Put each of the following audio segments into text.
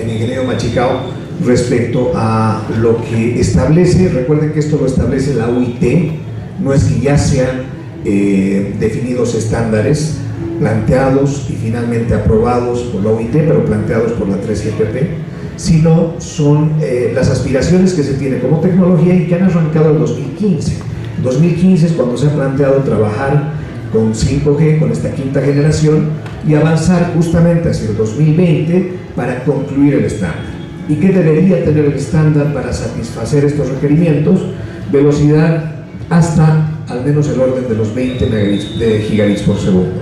en Ingenio Machicao respecto a lo que establece. Recuerden que esto lo establece la UIT, no es que ya sean definidos estándares planteados y finalmente aprobados por la UIT, pero planteados por la 3GPP, sino son las aspiraciones que se tiene como tecnología y que han arrancado en 2015. 2015 es cuando se ha planteado trabajar con 5G, con esta quinta generación, y avanzar justamente hacia el 2020 para concluir el estándar. ¿Y qué debería tener el estándar para satisfacer estos requerimientos? Velocidad hasta al menos el orden de los 20 gigabits por segundo,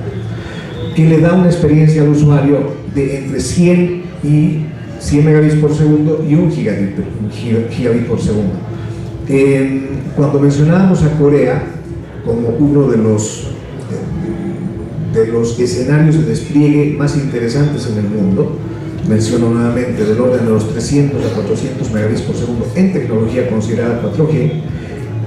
que le da una experiencia al usuario de entre 100 y 100 megabits por segundo y 1 gigabit por segundo. Cuando mencionábamos a Corea como uno de los escenarios de despliegue más interesantes en el mundo, menciono nuevamente del orden de los 300 a 400 megabits por segundo en tecnología considerada 4G.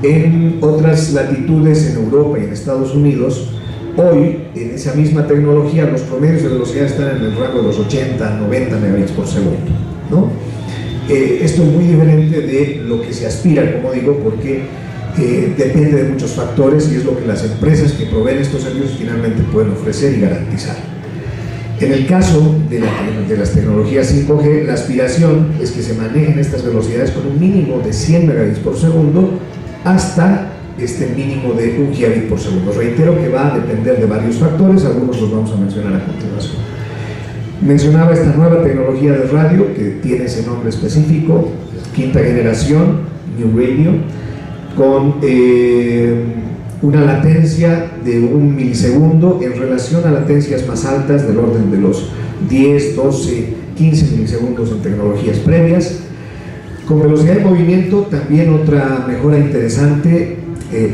En otras latitudes, en Europa y en Estados Unidos, hoy en esa misma tecnología los promedios de velocidad están en el rango de los 80 a 90 megabits por segundo, ¿no? Esto es muy diferente de lo que se aspira, como digo, porque depende de muchos factores y es lo que las empresas que proveen estos servicios finalmente pueden ofrecer y garantizar. En el caso de las tecnologías 5G, la aspiración es que se manejen estas velocidades con un mínimo de 100 megabits por segundo hasta este mínimo de 1 gigabit por segundo. Reitero que va a depender de varios factores, algunos los vamos a mencionar a continuación. Mencionaba esta nueva tecnología de radio que tiene ese nombre específico, quinta generación, New Radio, con una latencia de 1 milisegundo en relación a latencias más altas del orden de los 10, 12, 15 milisegundos en tecnologías previas. Con velocidad de movimiento, también otra mejora interesante,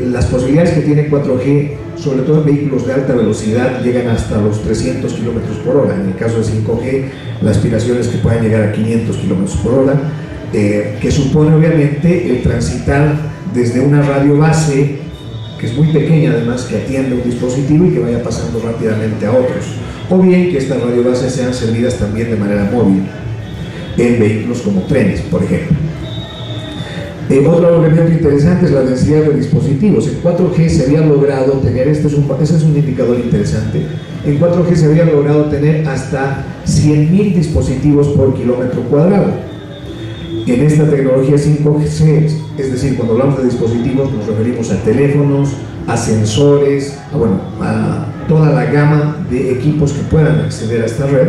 las posibilidades que tiene 4G, sobre todo en vehículos de alta velocidad, llegan hasta los 300 kilómetros por hora. En el caso de 5G, la aspiración es que puedan llegar a 500 kilómetros por hora, que supone obviamente el transitar desde una radio base, que es muy pequeña además, que atiende un dispositivo y que vaya pasando rápidamente a otros, o bien que estas radiobases sean servidas también de manera móvil en vehículos como trenes, por ejemplo. Otro elemento interesante es la densidad de dispositivos. En 4G se había logrado tener, ese es un indicador interesante, en 4G se había logrado tener hasta 100.000 dispositivos por kilómetro cuadrado. En esta tecnología 5G, es decir, cuando hablamos de dispositivos nos referimos a teléfonos, a sensores, a toda la gama de equipos que puedan acceder a esta red,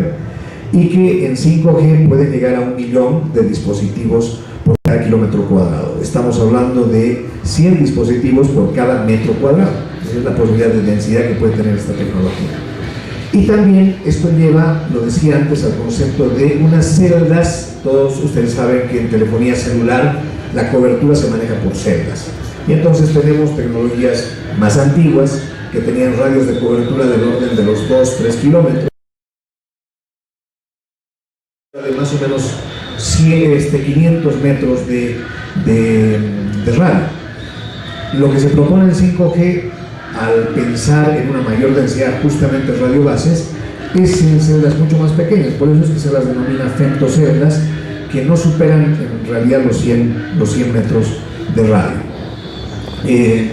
y que en 5G pueden llegar a 1 millón de dispositivos por cada kilómetro cuadrado. Estamos hablando de 100 dispositivos por cada metro cuadrado. Esa es la posibilidad de densidad que puede tener esta tecnología. Y también esto lleva, lo decía antes, al concepto de unas celdas. Todos ustedes saben que en telefonía celular la cobertura se maneja por celdas. Y entonces tenemos tecnologías más antiguas que tenían radios de cobertura del orden de los 2-3 kilómetros. De más o menos 500 metros de radio. Lo que se propone en 5G, al pensar en una mayor densidad justamente radiobases, es en celdas mucho más pequeñas. Por eso es que se las denomina femtoceldas, que no superan en realidad los 100 metros de radio.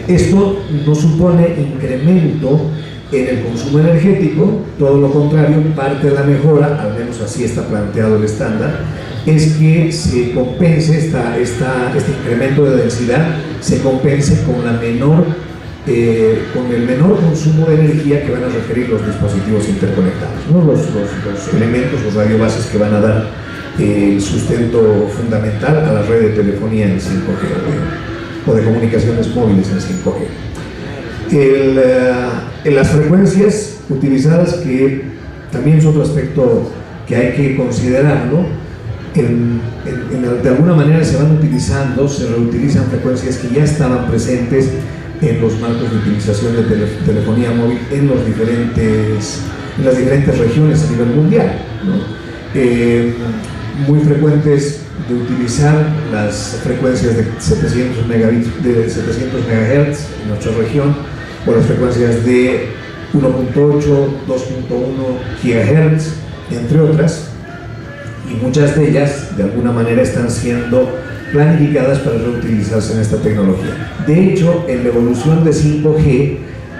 Esto no supone incremento en el consumo energético, todo lo contrario, parte de la mejora, al menos así está planteado el estándar, es que se compense este incremento de densidad, se compense con el menor consumo de energía que van a requerir los dispositivos interconectados, ¿no? Los elementos, los radiobases que van a dar el sustento fundamental a la red de telefonía en 5G o de comunicaciones móviles en 5G. En las frecuencias utilizadas, que también es otro aspecto que hay que considerar, ¿no? De alguna manera se reutilizan frecuencias que ya estaban presentes en los marcos de utilización de telefonía móvil en las diferentes regiones a nivel mundial, ¿no? Muy frecuentes de utilizar las frecuencias de 700 MHz en nuestra región, o las frecuencias de 1.8, 2.1 GHz, entre otras. y muchas de ellas de alguna manera están siendo planificadas para reutilizarse en esta tecnología. De hecho, en la evolución de 5G,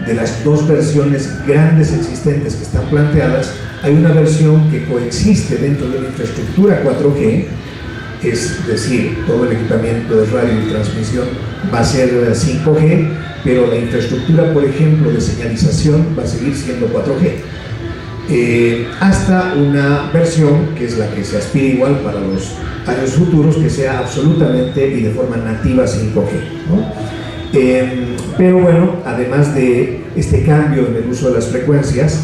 de las dos versiones grandes existentes que están planteadas, hay una versión que coexiste dentro de la infraestructura 4G, es decir, todo el equipamiento de radio y transmisión va a ser 5G, pero la infraestructura, por ejemplo, de señalización va a seguir siendo 4G. Hasta una versión, que es la que se aspira igual para los años futuros, que sea absolutamente y de forma nativa 5G, ¿no? Pero bueno, además de este cambio en el uso de las frecuencias,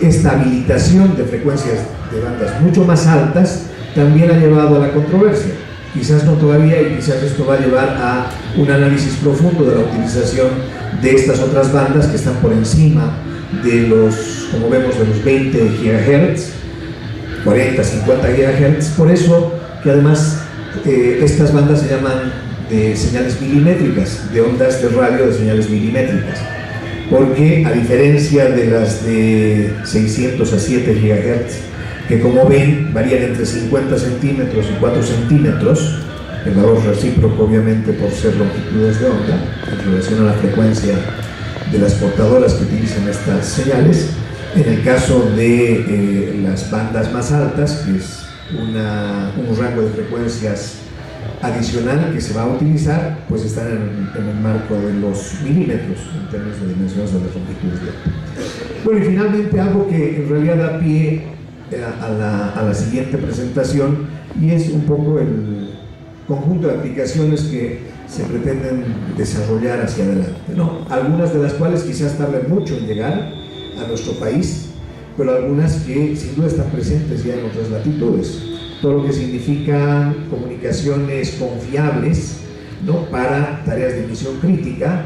esta habilitación de frecuencias de bandas mucho más altas también ha llevado a la controversia. Quizás no todavía, y quizás esto va a llevar a un análisis profundo de la utilización de estas otras bandas que están por encima de los, como vemos, de los 20 GHz, 40, 50 GHz. Por eso que además estas bandas se llaman de señales milimétricas, de ondas de radio de señales milimétricas, porque a diferencia de las de 600 a 7 GHz, que como ven varían entre 50 centímetros y 4 centímetros, el valor recíproco obviamente por ser longitudes de onda en relación a la frecuencia de las portadoras que utilizan estas señales. En el caso de las bandas más altas, que es un rango de frecuencias adicional que se va a utilizar, pues están en el marco de los milímetros en términos de dimensiones de las longitudes de onda. Bueno, y finalmente algo que en realidad da pie a la siguiente presentación, y es un poco el conjunto de aplicaciones que se pretenden desarrollar hacia adelante, ¿no? Algunas de las cuales quizás tarden mucho en llegar a nuestro país, pero algunas que sin duda están presentes ya en otras latitudes. Todo lo que significa comunicaciones confiables, ¿no?, para tareas de misión crítica,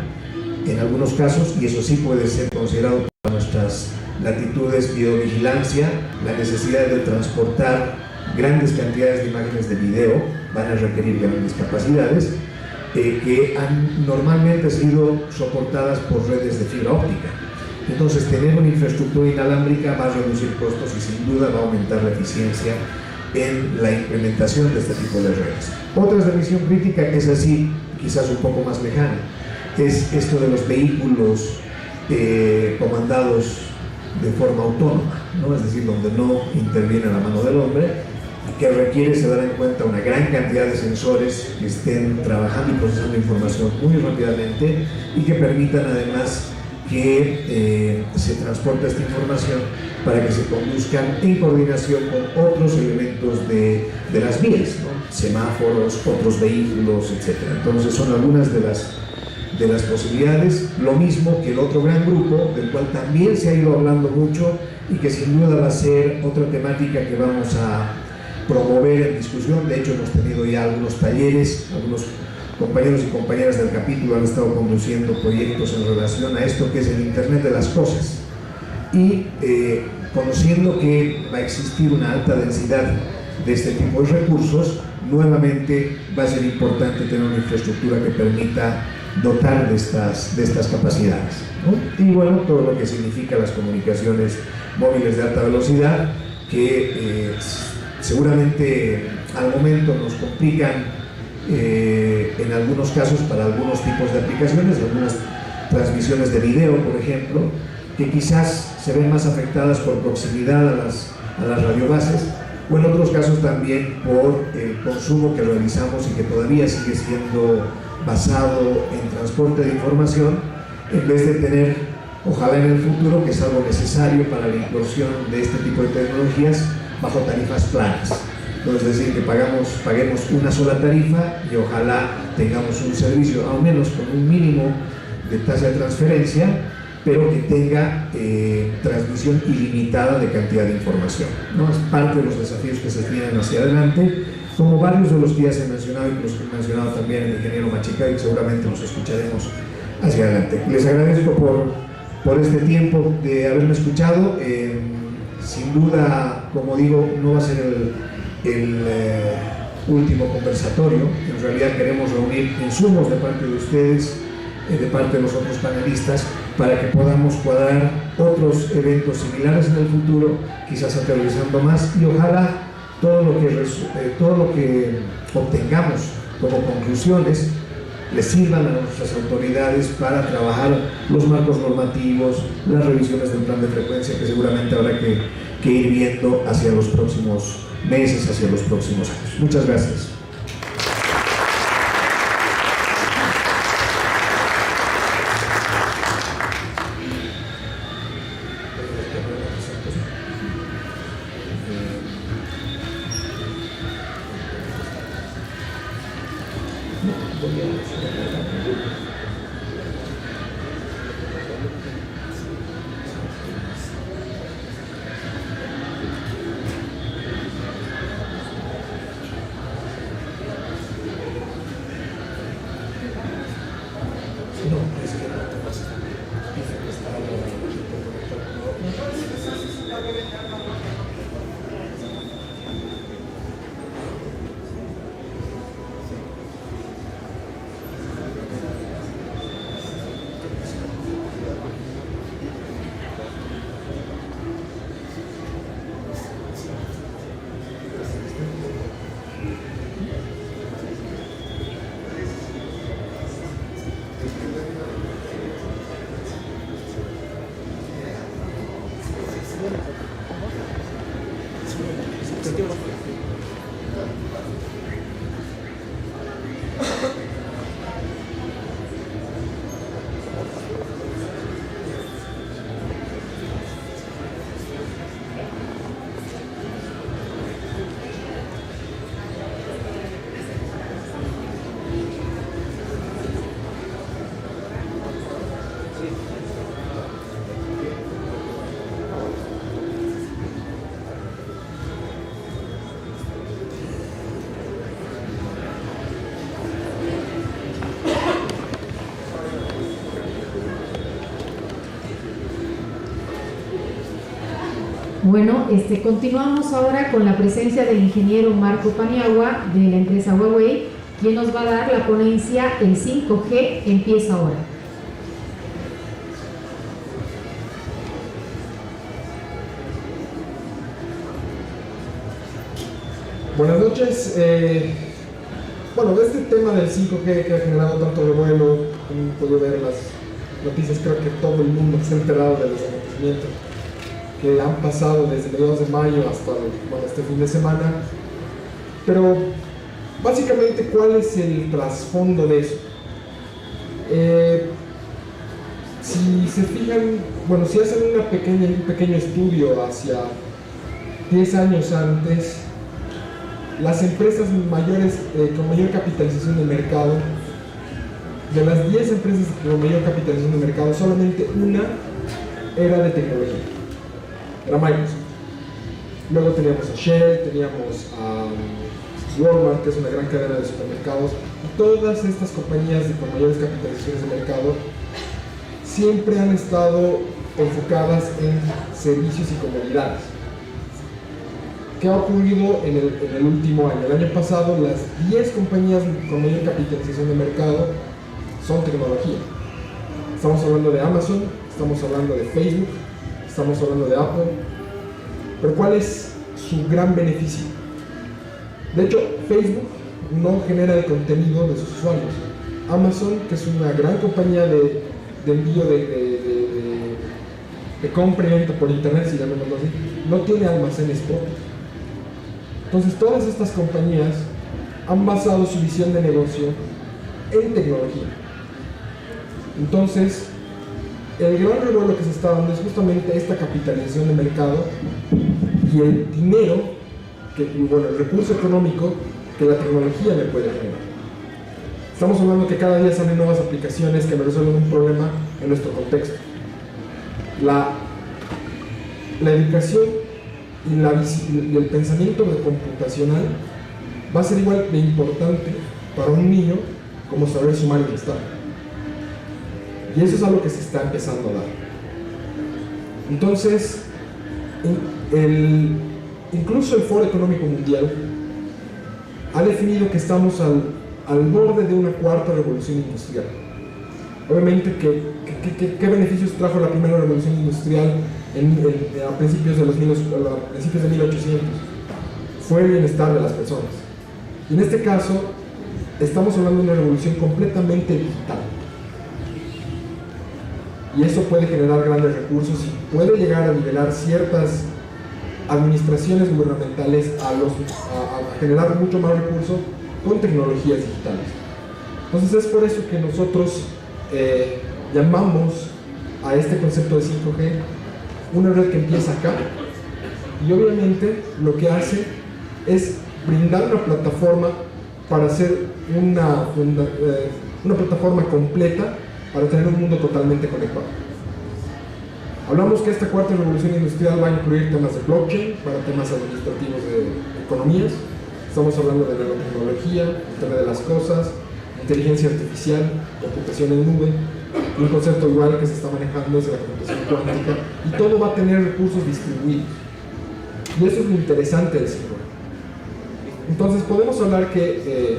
en algunos casos, y eso sí puede ser considerado para nuestras latitudes, videovigilancia, la necesidad de transportar grandes cantidades de imágenes de video, van a requerir grandes capacidades, que han normalmente sido soportadas por redes de fibra óptica. Entonces, tener una infraestructura inalámbrica va a reducir costos y sin duda va a aumentar la eficiencia en la implementación de este tipo de redes. Otras de misión crítica, que es así, quizás un poco más lejana, es esto de los vehículos comandados de forma autónoma, ¿no? Es decir, donde no interviene la mano del hombre, que requiere, se dará en cuenta, una gran cantidad de sensores que estén trabajando y procesando información muy rápidamente y que permitan además que se transporte esta información para que se conduzcan en coordinación con otros elementos de las vías, ¿no? Semáforos, otros vehículos, etc. Entonces son algunas de las posibilidades, lo mismo que el otro gran grupo, del cual también se ha ido hablando mucho y que sin duda va a ser otra temática que vamos a promover en discusión. De hecho, hemos tenido ya algunos talleres, algunos compañeros y compañeras del capítulo han estado conduciendo proyectos en relación a esto que es el Internet de las Cosas, y conociendo que va a existir una alta densidad de este tipo de recursos, nuevamente va a ser importante tener una infraestructura que permita dotar de estas capacidades, ¿no? Y bueno, todo lo que significa las comunicaciones móviles de alta velocidad, que seguramente al momento nos complican en algunos casos para algunos tipos de aplicaciones, algunas transmisiones de video, por ejemplo, que quizás se ven más afectadas por proximidad a las radiobases, o en otros casos también por el consumo que realizamos y que todavía sigue siendo basado en transporte de información, en vez de tener, ojalá en el futuro, que es algo necesario para la inclusión de este tipo de tecnologías, bajo tarifas planas. Es decir, que paguemos una sola tarifa y ojalá tengamos un servicio, al menos con un mínimo de tasa de transferencia, pero que tenga transmisión ilimitada de cantidad de información, ¿no? Es parte de los desafíos que se tienen hacia adelante, como varios de los que ya se han mencionado y los que ha mencionado también el ingeniero Machica, y seguramente los escucharemos hacia adelante. Les agradezco por este tiempo de haberme escuchado. Sin duda, como digo, no va a ser el último conversatorio. En realidad queremos reunir insumos de parte de ustedes, de parte de los otros panelistas, para que podamos cuadrar otros eventos similares en el futuro, quizás aterrizando más, y ojalá todo todo lo que obtengamos como conclusiones les sirvan a nuestras autoridades para trabajar los marcos normativos, las revisiones del plan de frecuencia que seguramente habrá que ir viendo hacia los próximos meses, hacia los próximos años. Muchas gracias. Bueno, continuamos ahora con la presencia del ingeniero Marco Paniagua de la empresa Huawei, quien nos va a dar la ponencia El 5G empieza ahora. Buenas noches. Bueno, de este tema del 5G que ha generado tanto revuelo, como podido ver las noticias, creo que todo el mundo está enterado de los acontecimientos que han pasado desde mediados de mayo hasta este fin de semana. Pero básicamente, ¿cuál es el trasfondo de eso? Si se fijan, bueno, si hacen un pequeño estudio hacia 10 años antes, las empresas mayores con mayor capitalización de mercado, de las 10 empresas con mayor capitalización de mercado, solamente una era de tecnología, era Microsoft. Luego teníamos a Shell, teníamos a Walmart, que es una gran cadena de supermercados, y todas estas compañías con mayores capitalizaciones de mercado siempre han estado enfocadas en servicios y comodidades. ¿Qué ha ocurrido en el último año? El año pasado, las 10 compañías con mayor capitalización de mercado son tecnología. Estamos hablando de Amazon, estamos hablando de Facebook, estamos hablando de Apple. Pero ¿cuál es su gran beneficio? De hecho, Facebook no genera el contenido de sus usuarios. Amazon, que es una gran compañía de envío de compra y venta por internet, si llamémoslo así, no tiene almacenes propios. Entonces, todas estas compañías han basado su visión de negocio en tecnología. Entonces, el gran revuelo que se está dando es justamente esta capitalización de mercado y el dinero, el recurso económico que la tecnología le puede generar. Estamos hablando que cada día salen nuevas aplicaciones que resuelven un problema en nuestro contexto. La educación y el pensamiento computacional va a ser igual de importante para un niño como saber sumar y restar. Y eso es algo que se está empezando a dar. Entonces, incluso el Foro Económico Mundial ha definido que estamos al borde de una cuarta revolución industrial. Obviamente, ¿qué beneficios trajo la primera revolución industrial a principios de 1800? fue el bienestar de las personas. Y en este caso, estamos hablando de una revolución completamente digital. Y eso puede generar grandes recursos y puede llegar a nivelar ciertas administraciones gubernamentales a generar mucho más recursos con tecnologías digitales. Entonces es por eso que nosotros llamamos a este concepto de 5G una red que empieza acá, y obviamente lo que hace es brindar una plataforma para hacer una plataforma completa para tener un mundo totalmente conectado. Hablamos que esta cuarta revolución industrial va a incluir temas de blockchain para temas administrativos de economías. Estamos hablando de nanotecnología, Internet de las cosas, inteligencia artificial, computación en nube. Un concepto igual que se está manejando es la computación cuántica, y todo va a tener recursos distribuidos. Y eso es lo interesante del 5G. Entonces podemos hablar que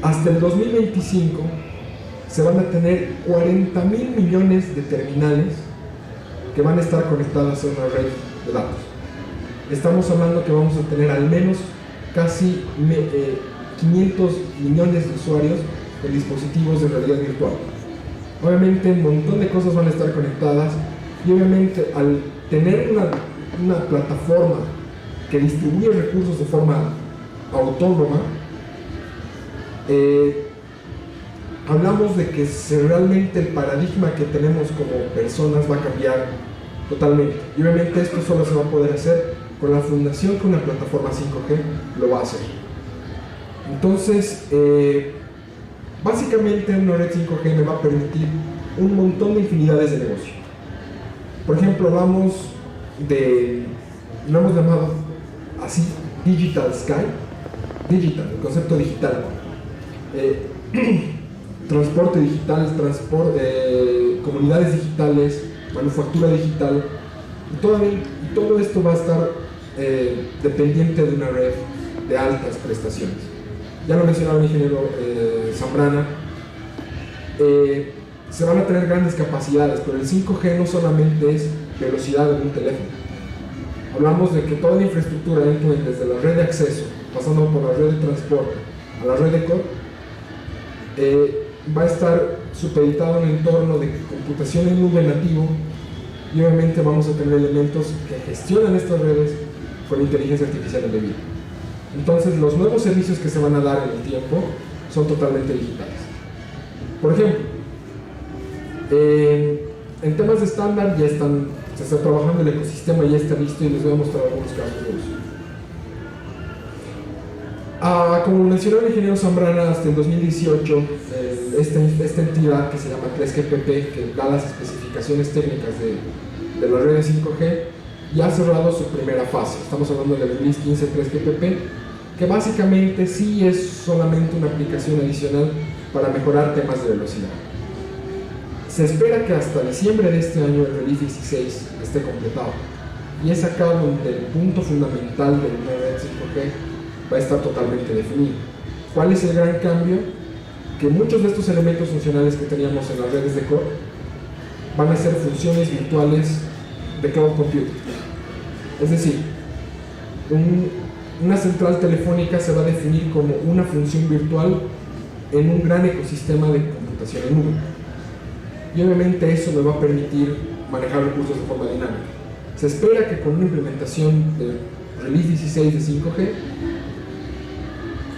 hasta el 2025 se van a tener 40.000 millones de terminales que van a estar conectadas a una red de datos. Estamos hablando que vamos a tener al menos casi 500 millones de usuarios en dispositivos de realidad virtual. Obviamente un montón de cosas van a estar conectadas, y obviamente al tener una plataforma que distribuye recursos de forma autónoma, hablamos de que realmente el paradigma que tenemos como personas va a cambiar totalmente. Y obviamente esto solo se va a poder hacer con la fundación que una plataforma 5G lo va a hacer. Entonces, básicamente una red 5G me va a permitir un montón de infinidades de negocio. Por ejemplo, hablamos de, lo hemos llamado así, Digital Sky, digital, el concepto digital. Transporte digital, comunidades digitales, manufactura digital, y todo esto va a estar dependiente de una red de altas prestaciones. Ya lo mencionaba el ingeniero Zambrana, se van a tener grandes capacidades, pero el 5G no solamente es velocidad en un teléfono. Hablamos de que toda la infraestructura desde la red de acceso, pasando por la red de transporte a la red de core, va a estar supeditado en un entorno de computación en nube nativo, y obviamente vamos a tener elementos que gestionan estas redes con inteligencia artificial embebida. Entonces los nuevos servicios que se van a dar en el tiempo son totalmente digitales. Por ejemplo, en temas de estándar se está trabajando, el ecosistema ya está listo, y les voy a mostrar algunos casos de uso. Como mencionó el ingeniero Zambrana, hasta el 2018 esta entidad que se llama 3GPP, que da las especificaciones técnicas de las redes 5G, ya ha cerrado su primera fase. Estamos hablando del release 15 3GPP, que básicamente sí es solamente una aplicación adicional para mejorar temas de velocidad. Se espera que hasta diciembre de este año el release 16 esté completado, y es acá donde el punto fundamental de una red 5G va a estar totalmente definido. ¿Cuál es el gran cambio? Que muchos de estos elementos funcionales que teníamos en las redes de core van a ser funciones virtuales de cloud computing. Es decir, una central telefónica se va a definir como una función virtual en un gran ecosistema de computación en nube. Y obviamente eso me va a permitir manejar recursos de forma dinámica. Se espera que con una implementación del release 16 de 5G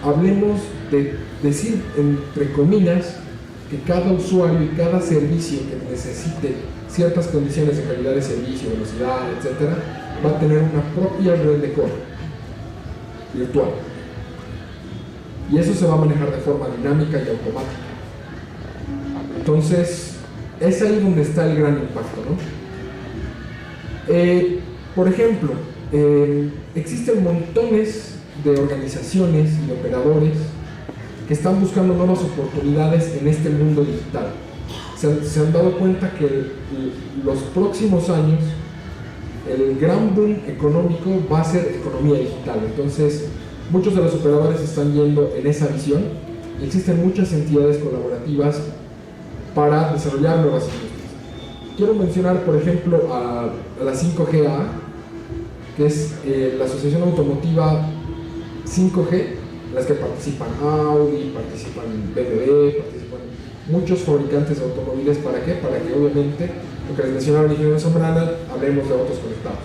hablemos de decir, entre comillas, que cada usuario y cada servicio que necesite ciertas condiciones de calidad de servicio, velocidad, etc., va a tener una propia red de core virtual. Y eso se va a manejar de forma dinámica y automática. Entonces, es ahí donde está el gran impacto, ¿no? Por ejemplo, existen montones de organizaciones y de operadores que están buscando nuevas oportunidades en este mundo digital. Se han dado cuenta que los próximos años el gran boom económico va a ser economía digital. Entonces muchos de los operadores están yendo en esa visión, y existen muchas entidades colaborativas para desarrollar nuevas industrias. Quiero mencionar, por ejemplo, a la 5GA, que es la Asociación Automotiva 5G, en las que participan Audi, participan BMW, participan muchos fabricantes de automóviles. ¿Para qué? Para que obviamente, lo que les mencionaba el ingeniero Zambrana, hablemos de autos conectados.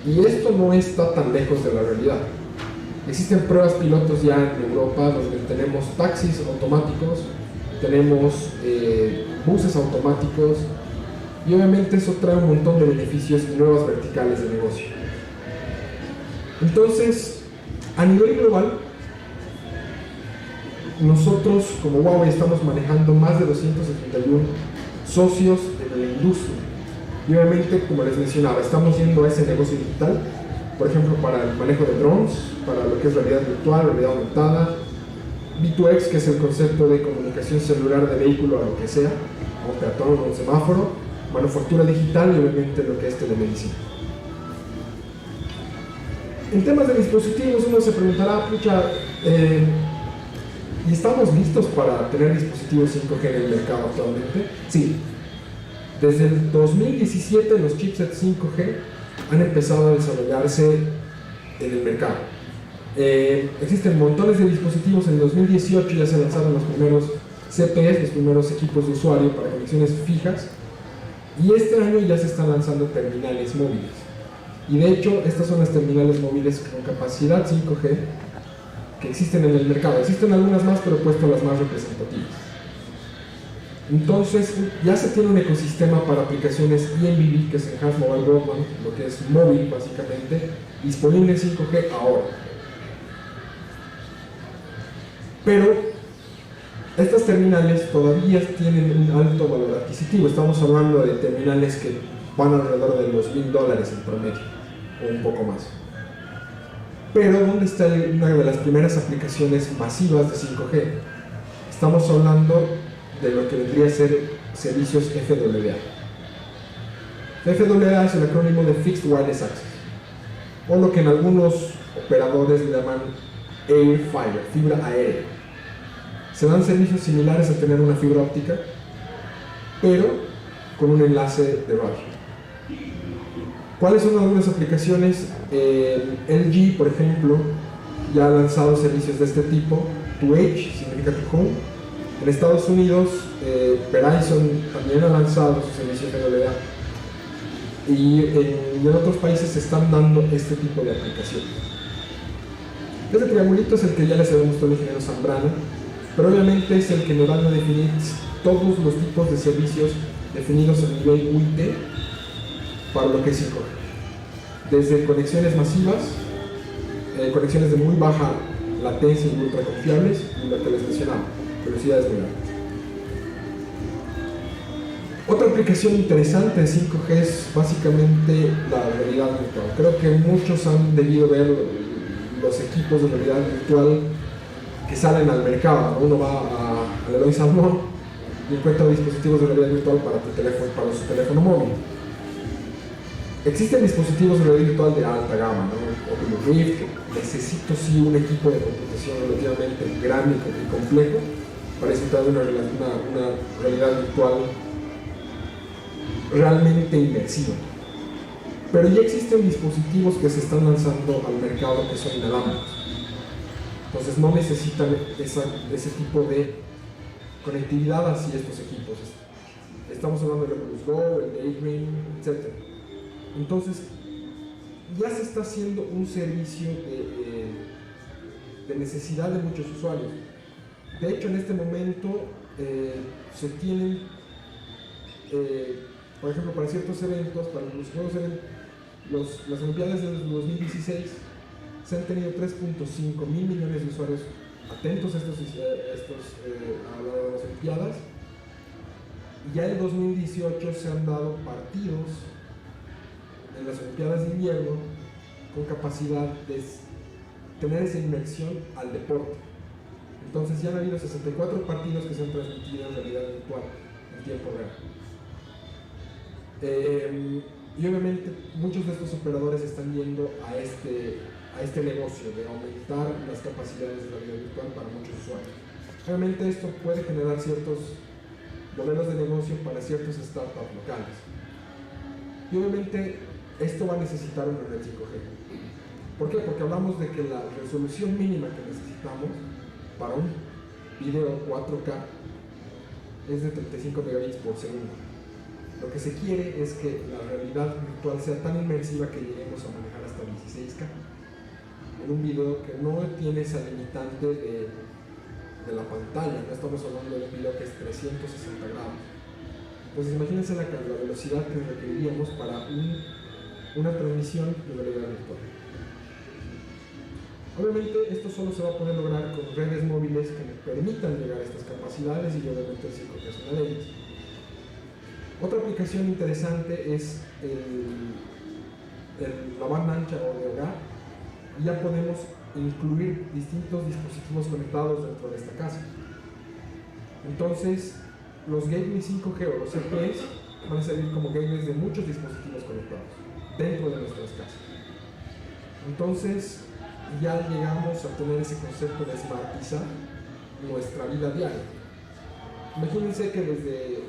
Y esto no está tan lejos de la realidad. Existen pruebas pilotos ya en Europa donde tenemos taxis automáticos, tenemos buses automáticos, y obviamente eso trae un montón de beneficios y nuevas verticales de negocio. Entonces, a nivel global, nosotros como Huawei estamos manejando más de 271 socios en la industria. Y obviamente, como les mencionaba, estamos yendo a ese negocio digital, por ejemplo, para el manejo de drones, para lo que es realidad virtual, realidad aumentada, V2X, que es el concepto de comunicación celular de vehículo a lo que sea, a un peatón, a un semáforo, manufactura digital y obviamente lo que es telemedicina. En temas de dispositivos, uno se preguntará, pucha, ¿y estamos listos para tener dispositivos 5G en el mercado actualmente? Sí. Desde el 2017 los chipsets 5G han empezado a desarrollarse en el mercado. Existen montones de dispositivos. En el 2018 ya se lanzaron los primeros CPEs, los primeros equipos de usuario para conexiones fijas, y este año ya se están lanzando terminales móviles. Y de hecho, estas son las terminales móviles con capacidad 5G que existen en el mercado. Existen algunas más, pero he puesto las más representativas. Entonces, ya se tiene un ecosistema para aplicaciones EMBB, que es Enhanced Mobile Broadband, lo que es móvil básicamente, disponible en 5G ahora. Pero estas terminales todavía tienen un alto valor adquisitivo. Estamos hablando de terminales que van alrededor de los $1,000 en promedio, o un poco más. Pero ¿dónde está una de las primeras aplicaciones masivas de 5G? Estamos hablando de lo que vendría a ser servicios FWA. FWA es el acrónimo de Fixed Wireless Access, o lo que en algunos operadores le llaman Air Fiber, fibra aérea. Se dan servicios similares a tener una fibra óptica, pero con un enlace de radio. ¿Cuáles son algunas aplicaciones? LG, por ejemplo, ya ha lanzado servicios de este tipo. To Edge significa to home. En Estados Unidos, Verizon también ha lanzado sus servicios FWA. Y en otros países se están dando este tipo de aplicaciones. Este triangulito es el que ya les había mostrado el ingeniero Zambrana, pero obviamente es el que nos van a definir todos los tipos de servicios definidos a nivel UIT para lo que es 5G. Desde conexiones masivas, conexiones de muy baja latencia y ultra confiables, y lo que les mencionaba, velocidades muy altas. Otra aplicación interesante de 5G es básicamente la realidad virtual. Creo que muchos han debido ver los equipos de realidad virtual que salen al mercado. Uno va a Leroy Salmón y encuentra dispositivos de realidad virtual para tu teléfono, para su teléfono móvil. Existen dispositivos de realidad virtual de alta gama, ¿no? Oculus Rift, que necesito sí un equipo de computación relativamente grande y complejo para disfrutar de una realidad virtual realmente inmersiva. Pero ya existen dispositivos que se están lanzando al mercado que son inalámbricos. Entonces no necesitan ese tipo de conectividad hacia estos equipos. Estamos hablando del Oculus Go, el Daydream, etc. Entonces ya se está haciendo un servicio de necesidad de muchos usuarios. De hecho, en este momento se tienen, por ejemplo, para ciertos eventos, para los Juegos las Olimpiadas del 2016, se han tenido 3.5 mil millones de usuarios atentos a las Olimpiadas. Y ya en 2018 se han dado partidos en las Olimpiadas de invierno con capacidad de tener esa inmersión al deporte. Entonces ya han habido 64 partidos que se han transmitido en realidad virtual en tiempo real. Y obviamente muchos de estos operadores están yendo a este negocio de aumentar las capacidades de la realidad virtual para muchos usuarios. Obviamente esto puede generar ciertos modelos de negocio para ciertos startups locales. Y obviamente esto va a necesitar una red 5G. ¿Por qué? Porque hablamos de que la resolución mínima que necesitamos para un video 4K es de 35 megabits por segundo. Lo que se quiere es que la realidad virtual sea tan inmersiva que lleguemos a manejar hasta 16K en un video que no tiene esa limitante de la pantalla. No estamos hablando de un video que es 360 grados. Entonces imagínense la velocidad que requeriríamos para una transmisión de realidad virtual. Obviamente esto solo se va a poder lograr con redes móviles que nos permitan llegar a estas capacidades, y obviamente el 5G es una de ellas. Otra aplicación interesante es la banda ancha o de hogar. Ya podemos incluir distintos dispositivos conectados dentro de esta casa. Entonces los gateways 5G o los CPEs van a servir como gateways de muchos dispositivos conectados dentro de nuestras casas. Entonces ya llegamos a tener ese concepto de smartizar nuestra vida diaria. Imagínense que desde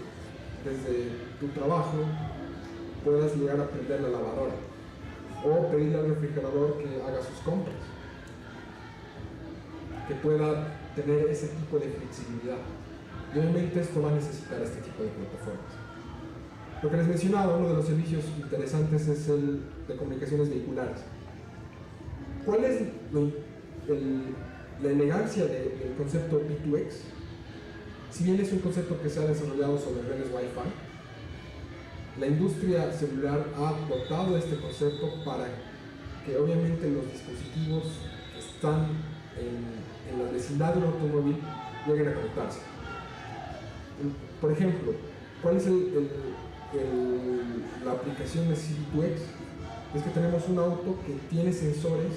tu trabajo puedas llegar a prender la lavadora o pedirle al refrigerador que haga sus compras, que pueda tener ese tipo de flexibilidad. Y obviamente esto va a necesitar este tipo de plataformas. Lo que les mencionaba, uno de los servicios interesantes es el de comunicaciones vehiculares. ¿Cuál es la elegancia del concepto V2X? Si bien es un concepto que se ha desarrollado sobre redes Wi-Fi, la industria celular ha adoptado este concepto para que obviamente los dispositivos que están en la vecindad de un automóvil lleguen a conectarse. Por ejemplo, ¿cuál es la aplicación de V2X? Es que tenemos un auto que tiene sensores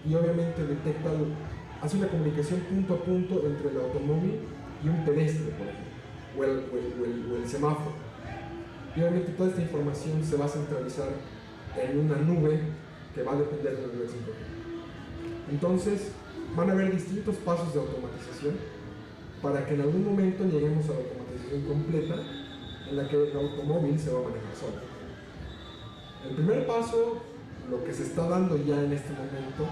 y obviamente detecta, hace una comunicación punto a punto entre el automóvil y un pedestre, por ejemplo, o el semáforo. Y obviamente toda esta información se va a centralizar en una nube que va a depender de la red 5G. Entonces van a haber distintos pasos de automatización para que en algún momento lleguemos a la automatización completa en la que el automóvil se va a manejar solo. El primer paso, lo que se está dando ya en este momento,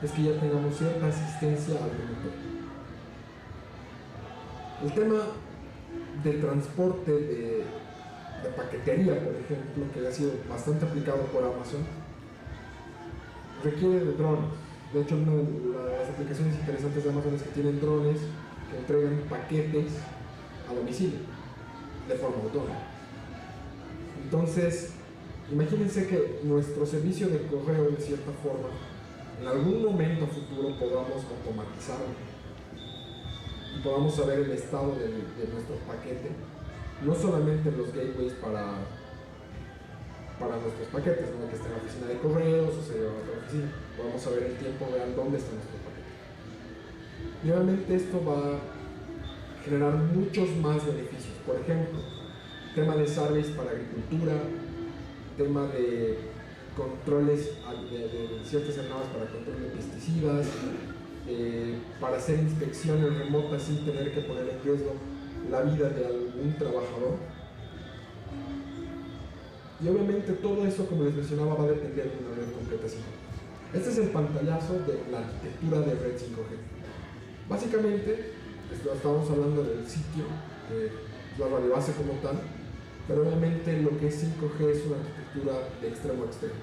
es que ya tengamos cierta asistencia al conductor. El tema del transporte de paquetería, por ejemplo, que ha sido bastante aplicado por Amazon, requiere de drones. De hecho, una de las aplicaciones interesantes de Amazon es que tienen drones que entregan paquetes a domicilio de forma autónoma. Entonces, imagínense que nuestro servicio de correo, de cierta forma, en algún momento futuro podamos automatizarlo y podamos saber el estado de nuestro paquete, no solamente los gateways para nuestros paquetes, ¿no? Que esté en la oficina de correos o se lleva a otra oficina, podamos saber el tiempo real dónde está nuestro paquete. Y obviamente esto va a generar muchos más beneficios. Por ejemplo, tema de surveys para agricultura, tema de controles de ciertas llamadas para control de pesticidas, para hacer inspecciones remotas sin tener que poner en riesgo la vida de algún trabajador. Y obviamente todo eso, como les mencionaba, va a depender de una red completa 5G. Este es el pantallazo de la arquitectura de red 5G. Básicamente, estamos hablando del sitio, la radiobase como tal, pero obviamente lo que es 5G es una arquitectura de extremo a extremo.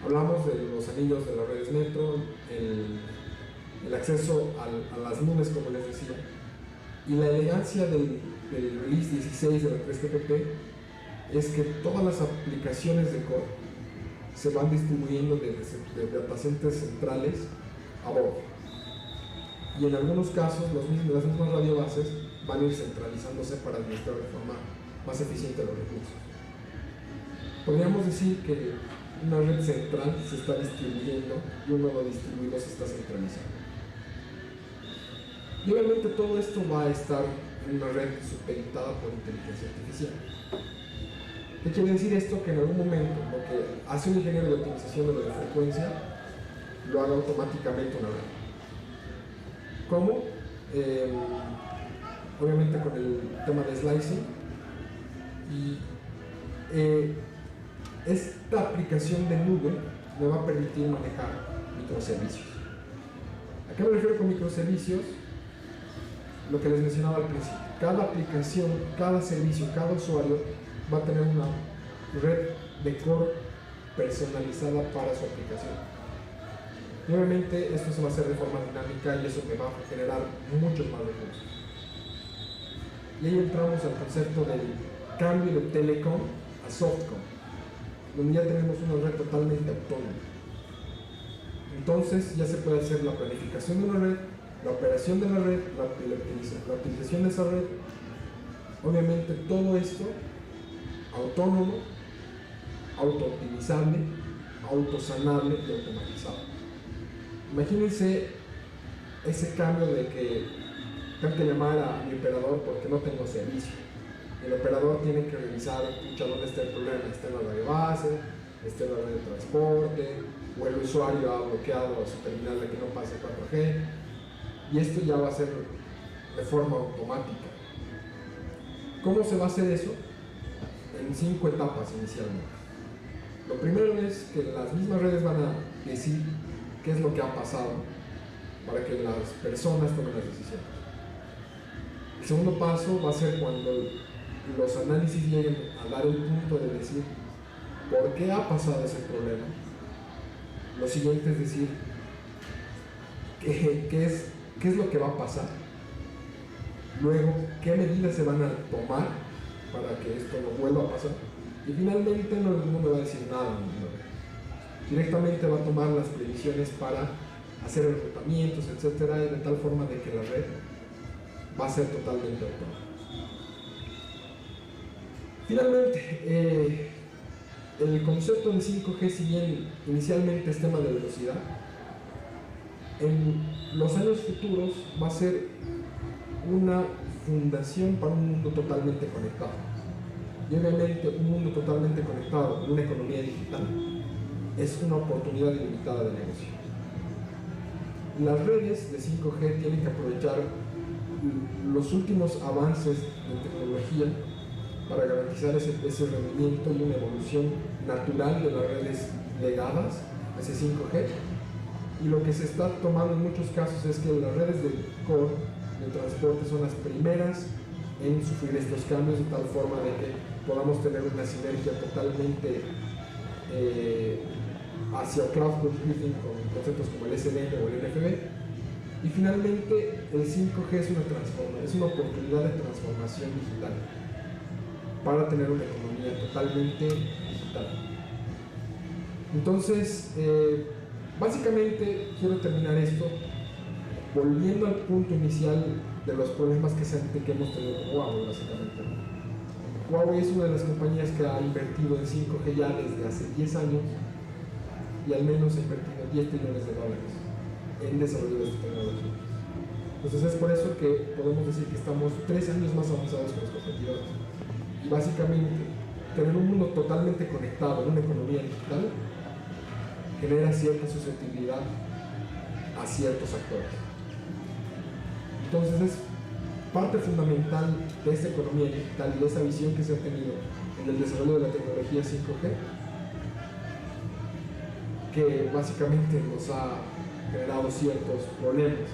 Hablamos de los anillos de las redes metro, el acceso a las nubes, como les decía, y la elegancia del release 16 de la 3GPP es que todas las aplicaciones de core se van distribuyendo de data centers centrales a bordo, y en algunos casos las mismas radiobases van a ir centralizándose para administrar de forma más eficiente los recursos. Podríamos decir que una red central se está distribuyendo y un nuevo distribuidor se está centralizando. Y obviamente todo esto va a estar en una red supeditada por inteligencia artificial. ¿Qué quiere decir esto? Que en algún momento lo que hace un ingeniero de optimización de la frecuencia lo haga automáticamente una red. ¿Cómo? Obviamente con el tema de slicing, y esta aplicación de nube me va a permitir manejar microservicios. ¿A qué me refiero con microservicios? Lo que les mencionaba al principio. Cada aplicación, cada servicio, cada usuario va a tener una red de core personalizada para su aplicación. Y obviamente esto se va a hacer de forma dinámica y eso me va a generar muchos más recursos. Y ahí entramos al concepto del cambio de telecom a softcom, donde ya tenemos una red totalmente autónoma. Entonces ya se puede hacer la planificación de una red, la operación de la red, la utilización de esa red. Obviamente todo esto autónomo, autooptimizable, autosanable y automatizado. Imagínense ese cambio de que tengo que llamar a mi operador porque no tengo servicio. El operador tiene que revisar, pucha, dónde está el problema, está en la red de base, está en la red de transporte, o el usuario ha bloqueado su terminal de que no pase 4G, y esto ya va a ser de forma automática. ¿Cómo se va a hacer eso? En 5 etapas inicialmente. Lo primero es que las mismas redes van a decir qué es lo que ha pasado para que las personas tomen las decisiones. El segundo paso va a ser cuando los análisis lleguen a dar el punto de decir por qué ha pasado ese problema. Lo siguiente es decir qué es lo que va a pasar. Luego, qué medidas se van a tomar para que esto no vuelva a pasar. Y finalmente no me va a decir nada. Directamente va a tomar las previsiones para hacer enrutamientos, etcétera, de tal forma de que la red va a ser totalmente autónoma. Finalmente, el concepto de 5G, si bien inicialmente es tema de velocidad, en los años futuros va a ser una fundación para un mundo totalmente conectado. Y obviamente un mundo totalmente conectado en una economía digital es una oportunidad ilimitada de negocio. Las redes de 5G tienen que aprovechar los últimos avances de tecnología para garantizar ese rendimiento y una evolución natural de las redes legadas, ese 5G. Y lo que se está tomando en muchos casos es que las redes de core de transporte son las primeras en sufrir estos cambios, de tal forma de que podamos tener una sinergia totalmente hacia cloud computing con conceptos como el SDN o el NFV. Y finalmente el 5G es una oportunidad de transformación digital para tener una economía totalmente digital. Entonces, básicamente quiero terminar esto volviendo al punto inicial de los problemas que hemos tenido con Huawei, básicamente. Huawei es una de las compañías que ha invertido en 5G ya desde hace 10 años y al menos ha invertido $10 billones en desarrollo de esta tecnología. Entonces es por eso que podemos decir que estamos 3 años más avanzados que los competidores. Y básicamente, tener un mundo totalmente conectado en una economía digital genera cierta susceptibilidad a ciertos actores. Entonces es parte fundamental de esta economía digital y de esa visión que se ha tenido en el desarrollo de la tecnología 5G, que básicamente nos ha generado ciertos problemas,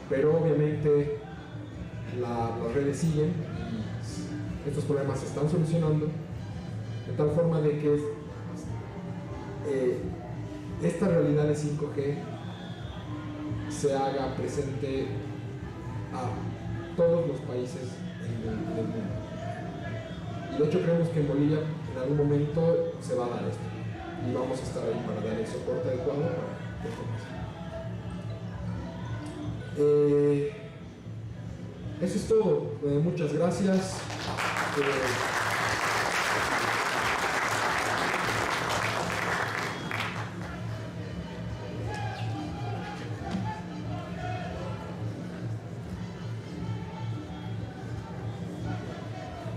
pero obviamente las redes siguen y estos problemas se están solucionando de tal forma de que esta realidad de 5G se haga presente a todos los países del mundo. Y de hecho creemos que en Bolivia en algún momento se va a dar esto y vamos a estar ahí para dar el soporte adecuado para eso es todo. Muchas gracias.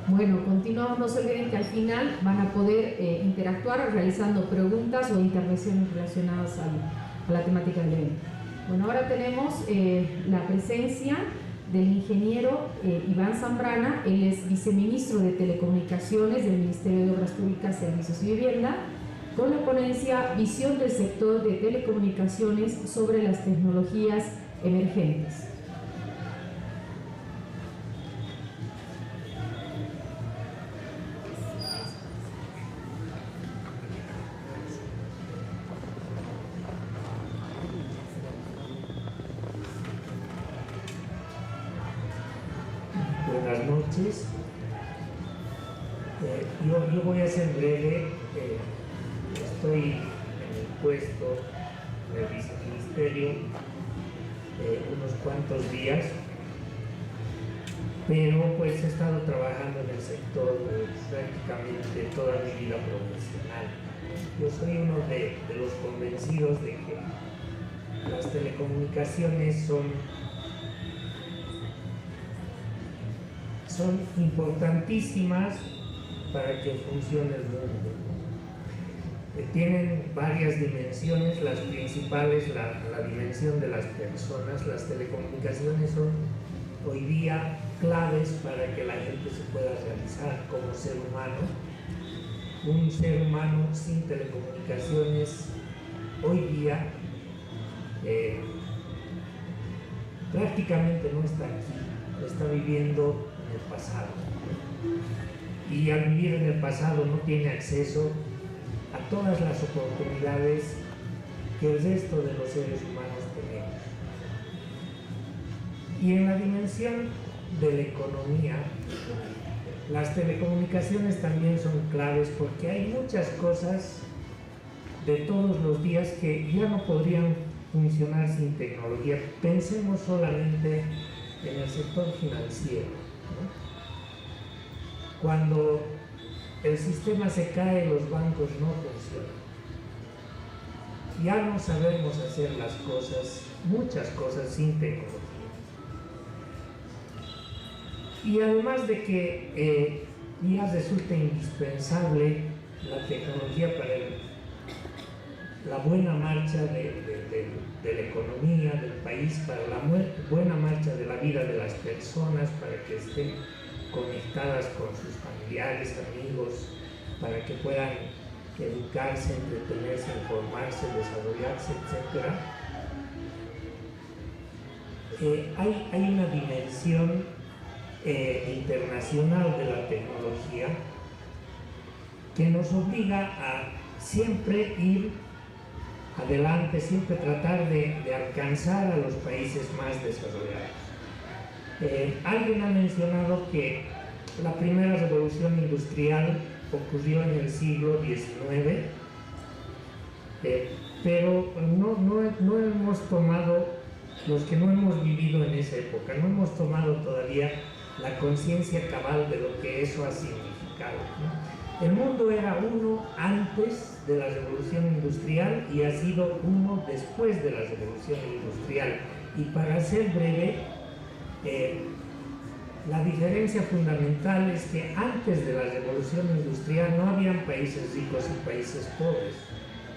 Bueno, continuamos. No se olviden que al final van a poder interactuar realizando preguntas o intervenciones relacionadas a la temática del evento. Bueno, ahora tenemos la presencia del ingeniero Iván Zambrana. Él es viceministro de Telecomunicaciones del Ministerio de Obras Públicas, Servicios y Vivienda, con la ponencia Visión del sector de telecomunicaciones sobre las tecnologías emergentes. Buenas noches. Yo voy a ser breve. Estoy en el puesto del viceministerio unos cuantos días, pero pues he estado trabajando en el sector prácticamente toda mi vida profesional. Yo soy uno de los convencidos de que las telecomunicaciones son importantísimas para que funcione el mundo. Tienen varias dimensiones, las principales, la dimensión de las personas. Las telecomunicaciones son hoy día claves para que la gente se pueda realizar como ser humano. Un ser humano sin telecomunicaciones hoy día prácticamente no está aquí, está viviendo en el pasado. Y al vivir en el pasado no tiene acceso a todas las oportunidades que el resto de los seres humanos tenemos. Y en la dimensión de la economía, las telecomunicaciones también son claves porque hay muchas cosas de todos los días que ya no podrían funcionar sin tecnología. Pensemos solamente en el sector financiero, ¿no? Cuando el sistema se cae, los bancos no funcionan. Ya no sabemos hacer las cosas, muchas cosas, sin tecnología. Y además de que ya resulta indispensable la tecnología para la buena marcha de la economía del país, para la buena marcha de la vida de las personas, para que estén conectadas con sus familiares, amigos, para que puedan educarse, entretenerse, informarse, desarrollarse, etc. Hay una dimensión internacional de la tecnología que nos obliga a siempre ir adelante, siempre tratar de alcanzar a los países más desarrollados. Alguien ha mencionado que la primera revolución industrial ocurrió en el siglo XIX, pero no hemos tomado, los que no hemos vivido en esa época, no hemos tomado todavía la conciencia cabal de lo que eso ha significado, ¿no? El mundo era uno antes de la revolución industrial y ha sido uno después de la revolución industrial. Y para ser breve, la diferencia fundamental es que antes de la revolución industrial no habían países ricos y países pobres.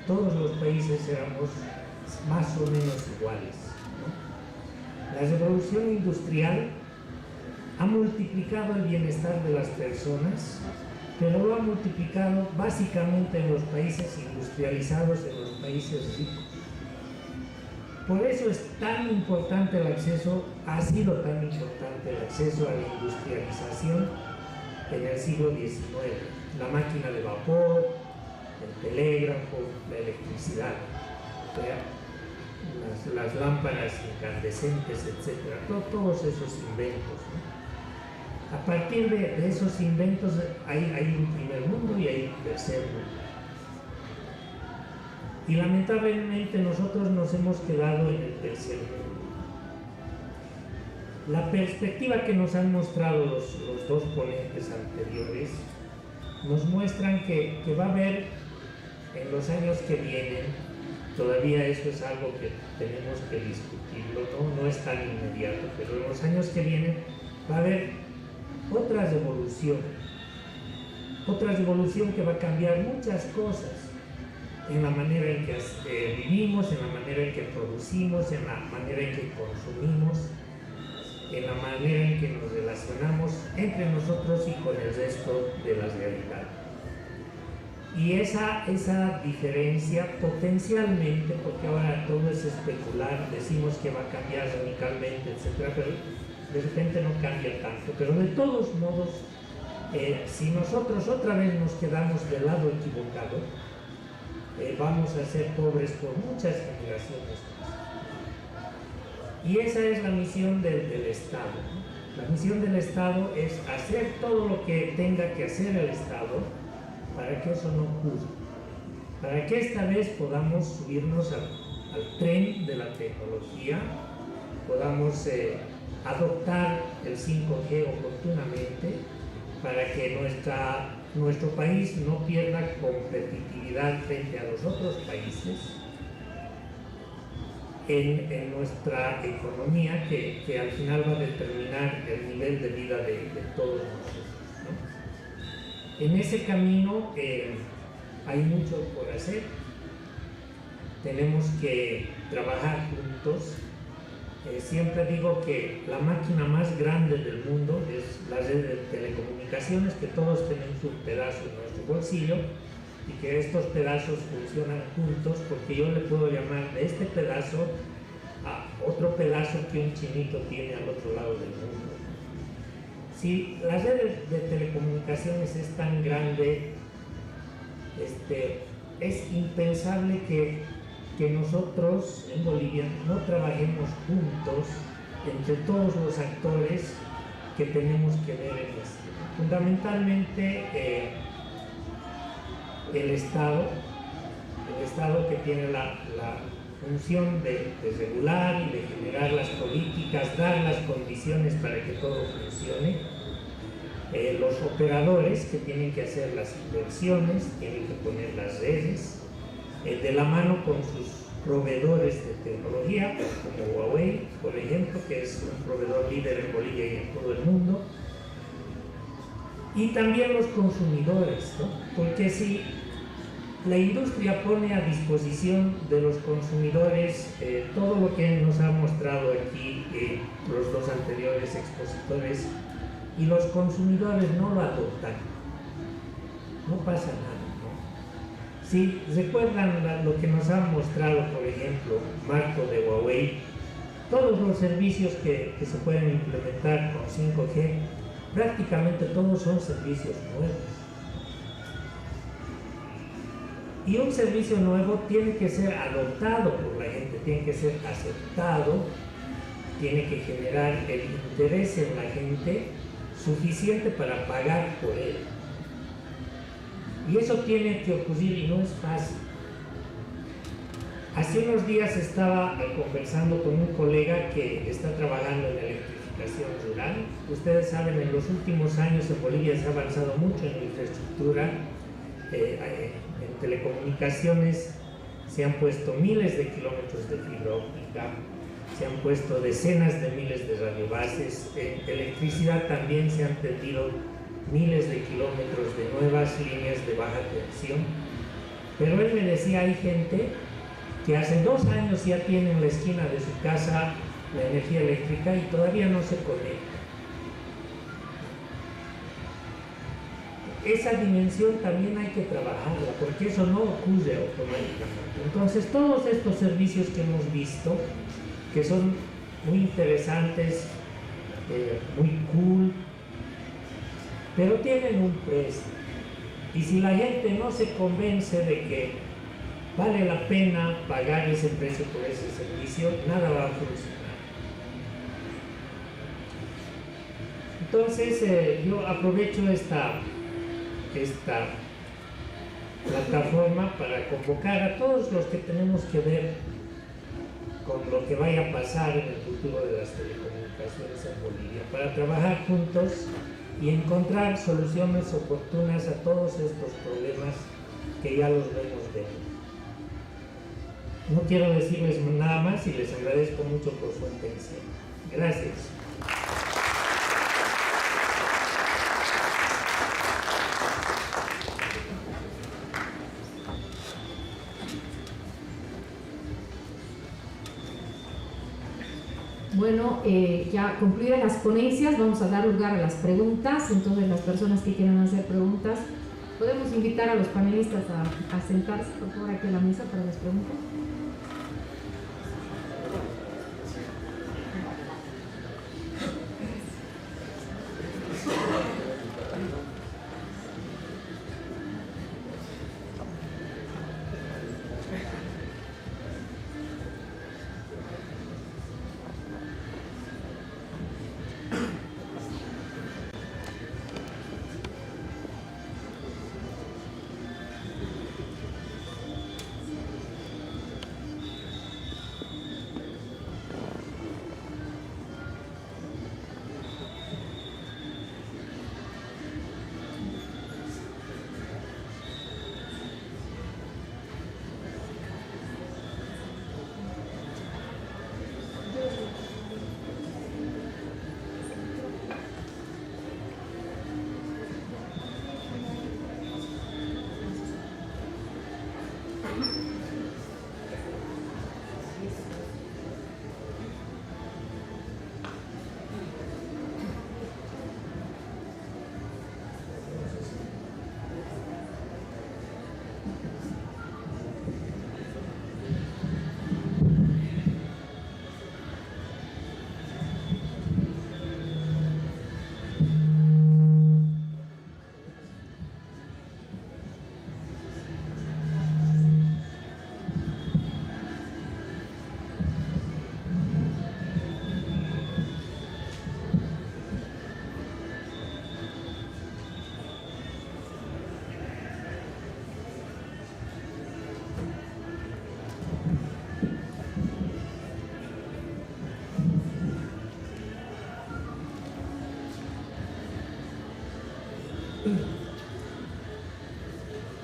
Todos los países éramos más o menos iguales, ¿no? La revolución industrial ha multiplicado el bienestar de las personas, pero lo ha multiplicado básicamente en los países industrializados, en los países ricos. Por eso es tan importante el acceso, ha sido tan importante el acceso a la industrialización en el siglo XIX. La máquina de vapor, el telégrafo, la electricidad, las lámparas incandescentes, etc. Todos esos inventos, ¿no? A partir de esos inventos hay un primer mundo y hay un tercer mundo. Y lamentablemente nosotros nos hemos quedado en el tercer mundo. La perspectiva que nos han mostrado los dos ponentes anteriores nos muestran que va a haber en los años que vienen, todavía eso es algo que tenemos que discutirlo, no es tan inmediato, pero en los años que vienen va a haber otra revolución que va a cambiar muchas cosas en la manera en que vivimos, en la manera en que producimos, en la manera en que consumimos. en la manera en que nos relacionamos entre nosotros y con el resto de la realidad. Y esa diferencia potencialmente, porque ahora todo es especular, decimos que va a cambiar radicalmente, etc., pero de repente no cambia tanto, pero de todos modos, si nosotros otra vez nos quedamos del lado equivocado, vamos a ser pobres por muchas generaciones más. Y esa es la misión del Estado. La misión del Estado es hacer todo lo que tenga que hacer el Estado para que eso no ocurra, para que esta vez podamos subirnos al tren de la tecnología, podamos adoptar el 5G oportunamente, para que nuestro país no pierda competitividad frente a los otros países en nuestra economía, que al final va a determinar el nivel de vida de todos nosotros, ¿no? En ese camino hay mucho por hacer. Tenemos que trabajar juntos. Siempre digo que la máquina más grande del mundo es la red de telecomunicaciones, que todos tenemos un pedazo en nuestro bolsillo y que estos pedazos funcionan juntos, porque yo le puedo llamar de este pedazo a otro pedazo que un chinito tiene al otro lado del mundo. Si la red de telecomunicaciones es tan grande, es impensable que nosotros en Bolivia no trabajemos juntos entre todos los actores que tenemos que ver en esto. Fundamentalmente el Estado que tiene la función de regular y de generar las políticas, dar las condiciones para que todo funcione. Los operadores que tienen que hacer las inversiones, tienen que poner las redes, de la mano con sus proveedores de tecnología, como Huawei, por ejemplo, que es un proveedor líder en Bolivia y en todo el mundo, y también los consumidores, ¿no? Porque si la industria pone a disposición de los consumidores todo lo que nos ha mostrado aquí los dos anteriores expositores, y los consumidores no lo adoptan, no pasa nada. Si recuerdan lo que nos han mostrado, por ejemplo, Marco de Huawei, todos los servicios que se pueden implementar con 5G, prácticamente todos son servicios nuevos. Y un servicio nuevo tiene que ser adoptado por la gente, tiene que ser aceptado, tiene que generar el interés en la gente suficiente para pagar por él. Y eso tiene que ocurrir y no es fácil. Hace unos días estaba conversando con un colega que está trabajando en electrificación rural. Ustedes saben, en los últimos años en Bolivia se ha avanzado mucho en la infraestructura. En telecomunicaciones se han puesto miles de kilómetros de fibra óptica, se han puesto decenas de miles de radiobases. En electricidad también se han tendido miles de kilómetros de nuevas líneas de baja tensión. Pero él me decía, hay gente que hace 2 años ya tiene en la esquina de su casa la energía eléctrica y todavía no se conecta. Esa dimensión también hay que trabajarla, porque eso no ocurre automáticamente. Entonces, todos estos servicios que hemos visto, que son muy interesantes, muy cool, pero tienen un precio. Y si la gente no se convence de que vale la pena pagar ese precio por ese servicio, nada va a funcionar. Entonces, yo aprovecho esta plataforma para convocar a todos los que tenemos que ver con lo que vaya a pasar en el futuro de las telecomunicaciones en Bolivia, para trabajar juntos y encontrar soluciones oportunas a todos estos problemas que ya los vemos venir. No quiero decirles nada más y les agradezco mucho por su atención. Gracias. Bueno, ya concluidas las ponencias, vamos a dar lugar a las preguntas. Entonces, las personas que quieran hacer preguntas, podemos invitar a los panelistas a sentarse, por favor, aquí a la mesa para las preguntas.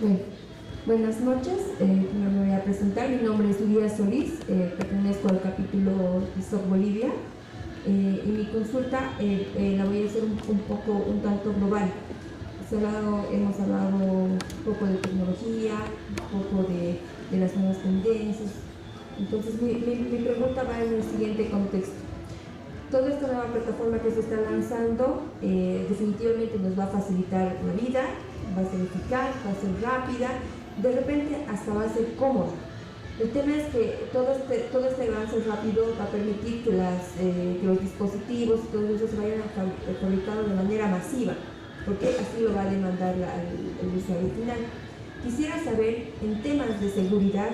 Bueno, buenas noches, me voy a presentar. Mi nombre es Lidia Solís, pertenezco al capítulo ISOC Bolivia y mi consulta la voy a hacer un tanto global. Hemos hablado un poco de tecnología, un poco de las nuevas tendencias. Entonces mi pregunta va en el siguiente contexto. Toda esta nueva plataforma que se está lanzando definitivamente nos va a facilitar la vida, va a ser eficaz, va a ser rápida, de repente hasta va a ser cómoda. El tema es que todo este avance rápido va a permitir que los dispositivos y todo eso se vayan fabricando de manera masiva, porque así lo va a demandar el usuario final. Quisiera saber, en temas de seguridad,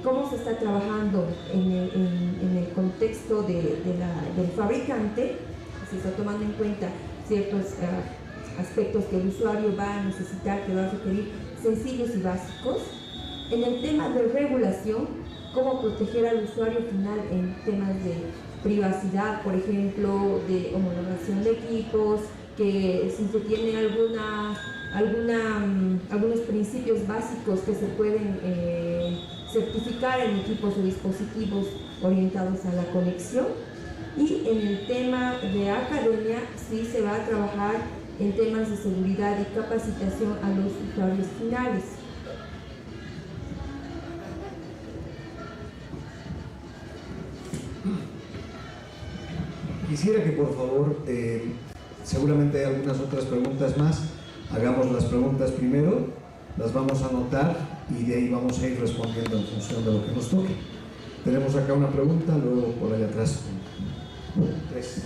cómo se está trabajando en el contexto del fabricante, se está tomando en cuenta ciertos aspectos que el usuario va a necesitar, que va a requerir, sencillos y básicos. En el tema de regulación, cómo proteger al usuario final en temas de privacidad, por ejemplo, de homologación de equipos, que si se tiene algunos principios básicos que se pueden certificar en equipos o dispositivos orientados a la conexión. Y en el tema de academia sí se va a trabajar en temas de seguridad y capacitación a los usuarios finales. Quisiera que por favor, seguramente hay algunas otras preguntas más, hagamos las preguntas primero, las vamos a anotar y de ahí vamos a ir respondiendo en función de lo que nos toque. Tenemos acá una pregunta, luego por allá atrás. Tres.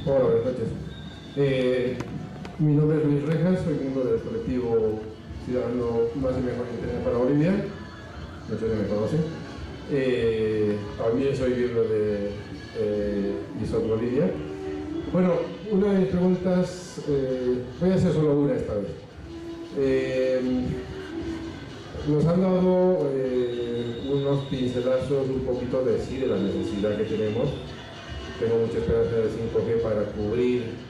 Hola, buenas noches. Mi nombre es Luis Rejas, soy miembro del colectivo Ciudadano Más y Mejor Internet para Bolivia. Muchos ya me conocen. También soy miembro de ISOC Bolivia. Bueno, una de mis preguntas, voy a hacer solo una esta vez. Nos han dado unos pincelazos un poquito de sí, de la necesidad que tenemos. Tengo mucha esperanza del 5G para cubrir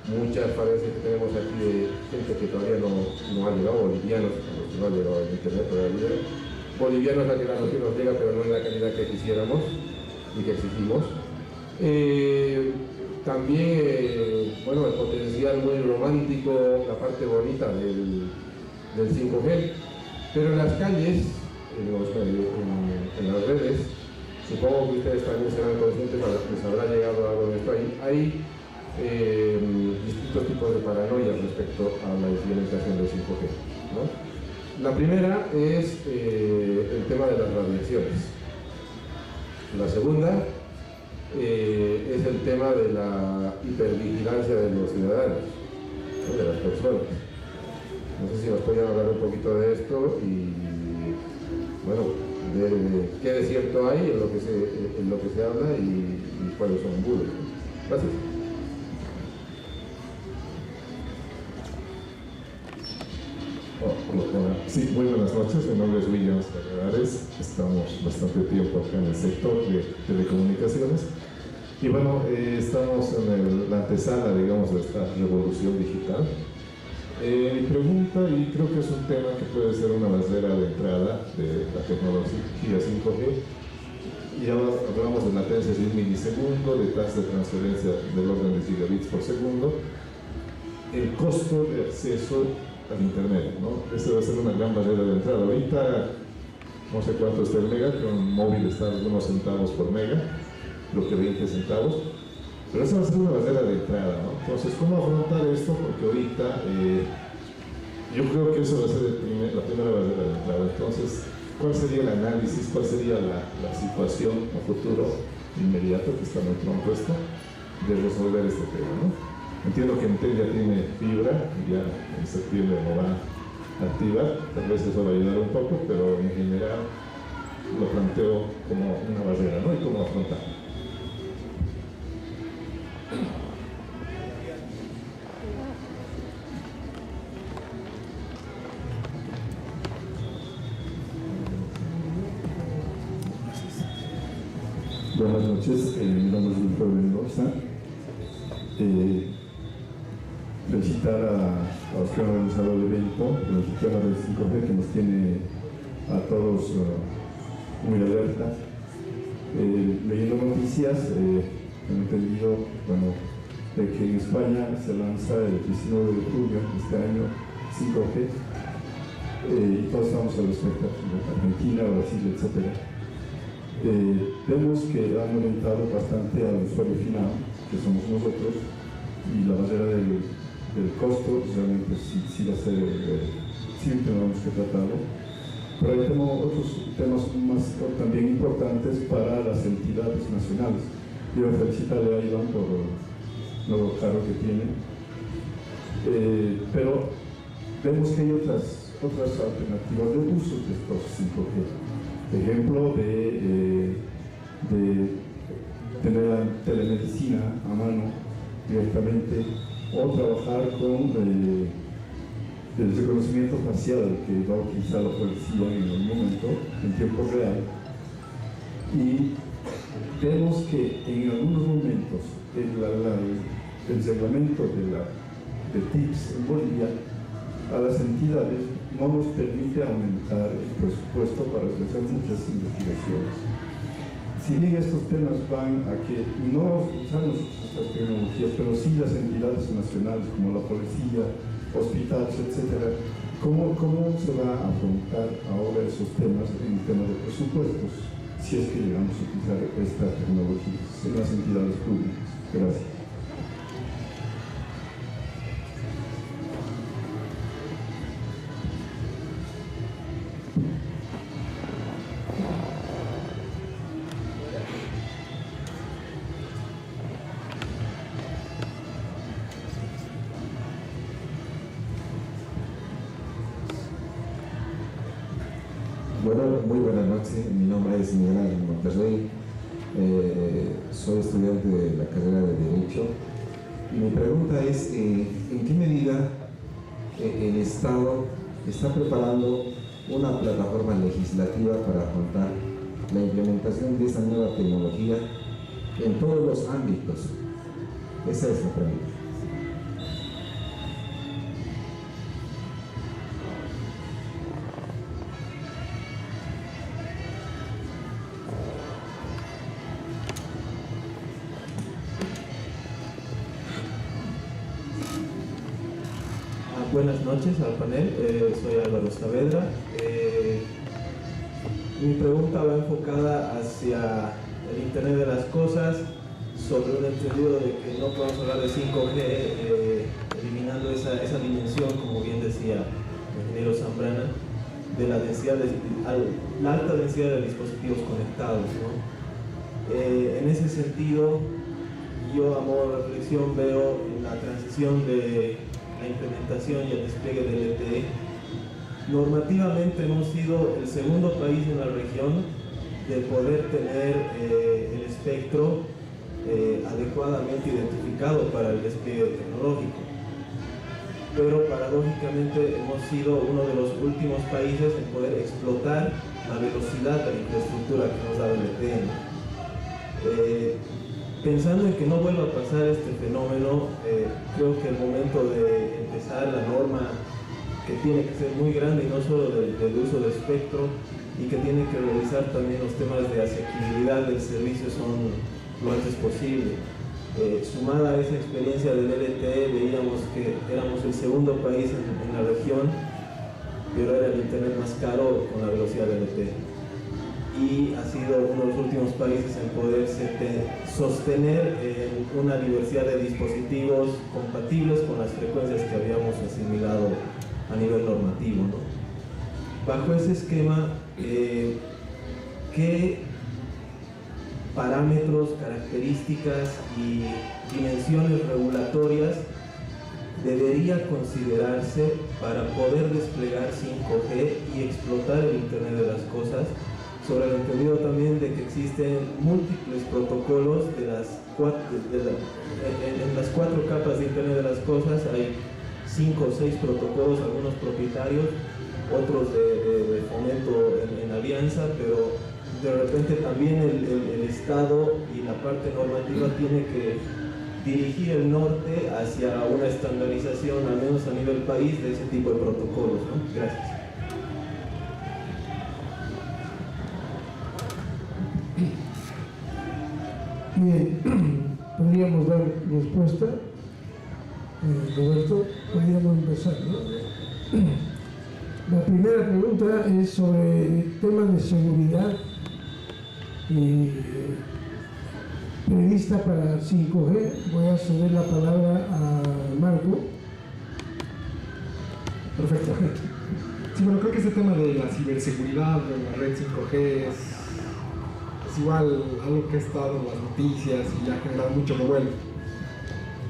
muchas falencias que tenemos aquí de gente que todavía no ha llegado, bolivianos, que no han llegado al internet todavía. Bolivianos a que la noticia nos llega, pero no en la calidad que quisiéramos y que exigimos. También, bueno, el potencial muy romántico, la parte bonita del 5G, pero en las calles, en las redes, supongo que ustedes también serán conscientes, les habrá llegado algo de esto. Hay distintos tipos de paranoia respecto a la implementación del 5G, ¿no? La primera es el tema de las radiaciones. La segunda es el tema de la hipervigilancia de los ciudadanos, ¿no? De las personas. No sé si nos podían hablar un poquito de esto y, bueno, de qué desierto hay en lo que se habla y cuáles son bulos. Gracias. Hola. Sí, muy buenas noches, mi nombre es William Ferrares, estamos bastante tiempo acá en el sector de telecomunicaciones y bueno, estamos en la antesala, digamos, de esta revolución digital. Mi pregunta, y creo que es un tema que puede ser una barrera de entrada de la tecnología 5G, ya hablamos de latencias de 1 milisegundo, de tasa de transferencia del orden de gigabits por segundo, el costo de acceso al internet, ¿no? Esa va a ser una gran barrera de entrada. Ahorita no sé cuánto está el mega, que un móvil está algunos centavos por mega, lo que 20 centavos, pero esa va a ser una barrera de entrada, ¿no? Entonces, ¿cómo afrontar esto? Porque ahorita yo creo que eso va a ser la primera barrera de entrada. Entonces, ¿cuál sería el análisis? ¿Cuál sería la situación a futuro inmediato, que está muy pronto esto, de resolver este tema, ¿no? Entiendo que Entel ya tiene fibra, ya en septiembre lo va a activar, tal vez eso va a ayudar un poco, pero en general lo planteo como una barrera, ¿no? Y cómo afrontar. Buenas noches, mi nombre es Víctor Mendoza. Felicitar a los que han organizado el evento, el sistema del 5G que nos tiene a todos muy alerta. Leyendo noticias, he entendido, bueno, de que en España se lanza el 19 de julio de este año 5G y todos estamos a la expectativa, Argentina, Brasil, etc. Vemos que han orientado bastante al usuario final, que somos nosotros, y la barrera del costo realmente sí va a ser, siempre tenemos que tratarlo. Pero ahí tenemos otros temas más también importantes para las entidades nacionales. Quiero felicitarle a Iván por el nuevo cargo que tiene, pero vemos que hay otras alternativas de uso de estos 5G. Ejemplo de tener la telemedicina a mano directamente, o trabajar con el reconocimiento facial que va a utilizar la policía en el momento, en tiempo real. Y vemos que en algunos momentos el reglamento de TIPS en Bolivia a las entidades no nos permite aumentar el presupuesto para hacer muchas investigaciones. Si bien estos temas van a que no usamos estas tecnologías, pero sí las entidades nacionales como la policía, hospitales, etc., ¿cómo se va a afrontar ahora esos temas en tema de presupuestos, si es que llegamos a utilizar estas tecnologías en las entidades públicas? Gracias. Bueno, muy buenas noches, mi nombre es Miguel Ángel Monterrey, soy estudiante de la carrera de Derecho. Mi pregunta es, ¿en qué medida el Estado está preparando una plataforma legislativa para afrontar la implementación de esta nueva tecnología en todos los ámbitos? Esa es la pregunta. Buenas noches al panel, soy Álvaro Saavedra. Mi pregunta va enfocada hacia el Internet de las Cosas, sobre un entendido de que no podemos hablar de 5G eliminando esa dimensión, como bien decía el ingeniero Zambrana, de la alta densidad de dispositivos conectados, ¿no? En ese sentido, yo a modo de reflexión veo en la transición de la implementación y el despliegue del LTE. Normativamente hemos sido el segundo país en la región de poder tener el espectro adecuadamente identificado para el despliegue tecnológico. Pero paradójicamente hemos sido uno de los últimos países en poder explotar la velocidad de la infraestructura que nos da el LTE. Pensando en que no vuelva a pasar este fenómeno, creo que el momento de empezar la norma, que tiene que ser muy grande y no solo del uso de espectro, y que tiene que revisar también los temas de asequibilidad del servicio son lo antes posible. Sumada a esa experiencia del LTE, veíamos que éramos el segundo país en la región, pero era el internet más caro con la velocidad del LTE. Y ha sido uno de los últimos países en poder sostener una diversidad de dispositivos compatibles con las frecuencias que habíamos asimilado a nivel normativo, ¿no? Bajo ese esquema, ¿qué parámetros, características y dimensiones regulatorias debería considerarse para poder desplegar 5G y explotar el Internet de las Cosas? Sobre el entendido también de que existen múltiples protocolos en las 4 capas de Internet de las Cosas. Hay 5 o 6 protocolos, algunos propietarios, otros de fomento en alianza, pero de repente también el Estado y la parte normativa tiene que dirigir el norte hacia una estandarización, al menos a nivel país, de ese tipo de protocolos, ¿no? Gracias. Bien, podríamos dar respuesta. Roberto, podríamos empezar, ¿no? La primera pregunta es sobre temas de seguridad prevista para 5G. Voy a ceder la palabra a Marco. Perfecto. Sí, bueno, creo que este tema de la ciberseguridad de la red 5G es igual algo que ha estado en las noticias y ha generado mucho revuelo.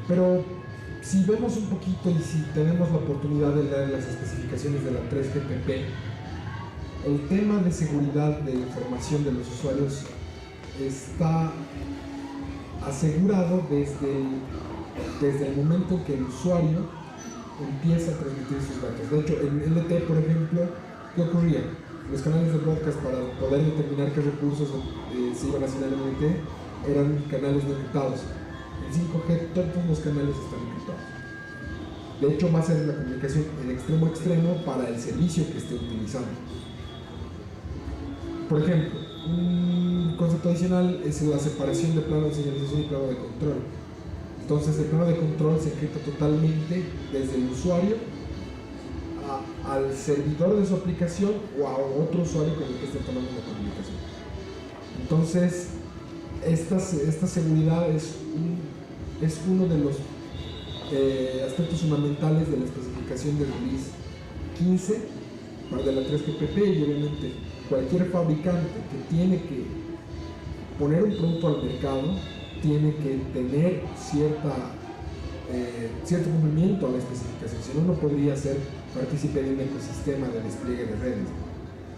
Pero si vemos un poquito y si tenemos la oportunidad de leer las especificaciones de la 3GPP, el tema de seguridad de información de los usuarios está asegurado desde el momento en que el usuario empieza a transmitir sus datos. De hecho, en LTE, por ejemplo, ¿qué ocurría? Los canales de broadcast, para poder determinar qué recursos se iban a asignar en LTE, eran canales no encriptados. En 5G todos los canales están encriptados. De hecho, va a ser la comunicación en extremo a extremo para el servicio que esté utilizando. Por ejemplo, un concepto adicional es la separación de plano de señalización y plano de control. Entonces, el plano de control se encripta totalmente desde el usuario al servidor de su aplicación o a otro usuario con el que esté tomando la comunicación. Entonces, esta seguridad es uno de los aspectos fundamentales de la especificación del release 15 de la 3GPP, y obviamente cualquier fabricante que tiene que poner un producto al mercado tiene que tener cierto cumplimiento a la especificación, si no, no podría ser partícipe de un ecosistema de despliegue de redes.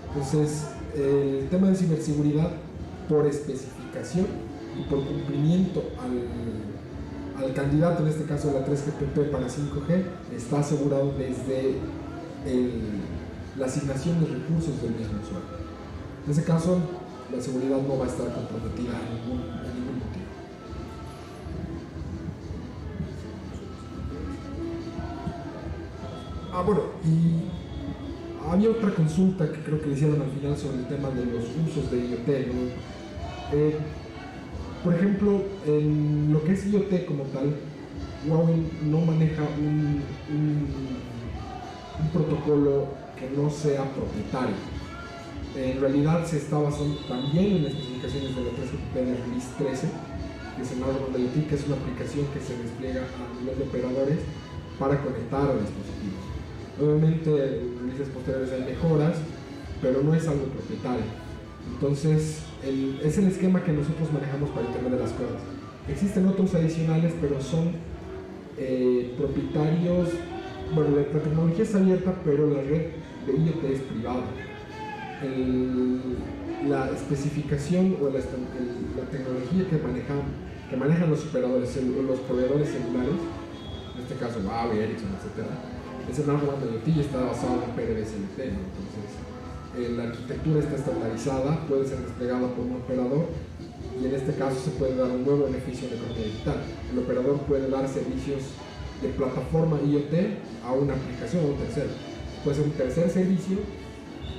Entonces, el tema de ciberseguridad, por especificación y por cumplimiento al candidato, en este caso de la 3GPP para 5G, está asegurado desde la asignación de recursos del mismo usuario. En ese caso, la seguridad no va a estar comprometida a ningún motivo. Bueno, y había otra consulta que creo que le hicieron al final sobre el tema de los usos de IoT, ¿no? Por ejemplo, en lo que es IoT como tal, Huawei no maneja un protocolo que no sea propietario. En realidad se está basando también en las especificaciones de la 3GPP de Release 13, que es el Narrowband IoT, que es una aplicación que se despliega a nivel de operadores para conectar a dispositivos. Obviamente en releases posteriores hay mejoras, pero no es algo propietario. Entonces es el esquema que nosotros manejamos para Internet de las Cosas. Existen otros adicionales, pero son propietarios. Bueno, la tecnología es abierta, pero la red de IoT es privada. La especificación o la tecnología que manejan los operadores, los proveedores celulares, en este caso Huawei, Ericsson, etc., es el Narrowband IoT y está basado en PDVSLT, ¿no? Entonces la arquitectura está estandarizada, puede ser desplegada por un operador y en este caso se puede dar un nuevo beneficio en la economía digital. El operador puede dar servicios de plataforma IoT a una aplicación o un tercero. Puede ser un tercer servicio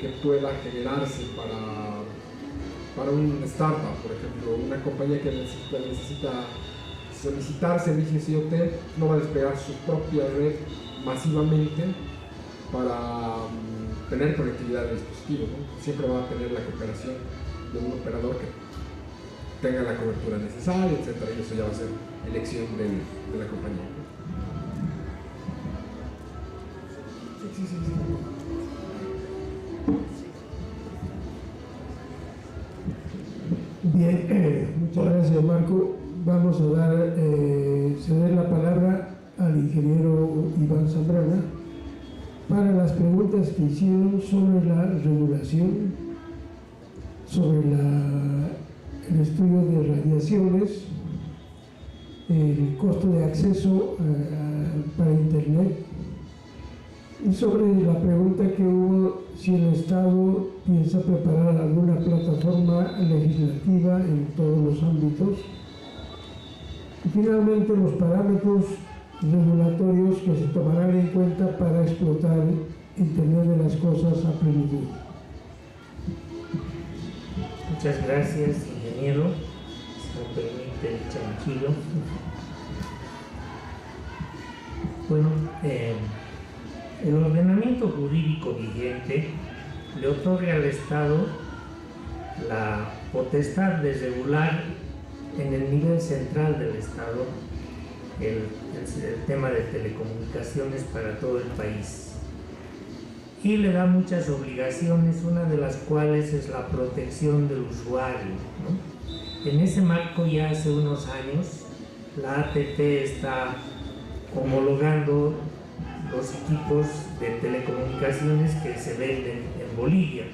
que pueda generarse para un startup, por ejemplo, una compañía que necesita solicitar servicios IoT, no va a desplegar su propia red masivamente para tener conectividad de dispositivos, ¿no? Siempre va a tener la cooperación de un operador que tenga la cobertura necesaria, etc. Y eso ya va a ser elección de la compañía, ¿no? Sí. Bien, muchas gracias, Marco. Vamos a ceder la palabra al ingeniero Iván Zambrana para las preguntas que hicieron sobre la regulación, sobre el estudio de radiaciones, el costo de acceso para Internet, y sobre la pregunta que hubo si el Estado piensa preparar alguna plataforma legislativa en todos los ámbitos, y finalmente los parámetros regulatorios que se tomarán en cuenta para explotar Internet de las Cosas a plenitud. Muchas gracias, ingeniero. Si me permite, tranquilo. Bueno, el ordenamiento jurídico vigente le otorga al Estado la potestad de regular en el nivel central del Estado el tema de telecomunicaciones para todo el país. Y le da muchas obligaciones, una de las cuales es la protección del usuario, ¿no? En ese marco, ya hace unos años, la ATT está homologando los equipos de telecomunicaciones que se venden en Bolivia.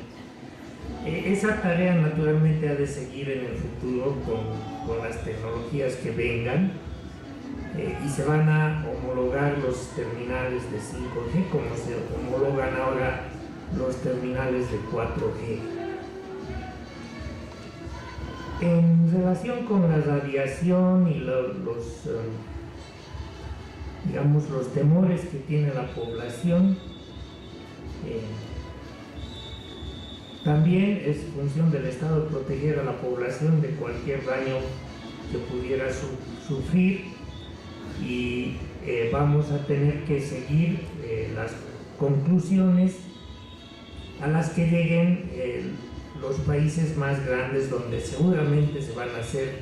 Esa tarea naturalmente ha de seguir en el futuro con las tecnologías que vengan, y se van a homologar los terminales de 5G como se homologan ahora los terminales de 4G. En relación con la radiación y los temores que tiene la población, también es función del Estado proteger a la población de cualquier daño que pudiera sufrir, y vamos a tener que seguir las conclusiones a las que lleguen los países más grandes, donde seguramente se van a hacer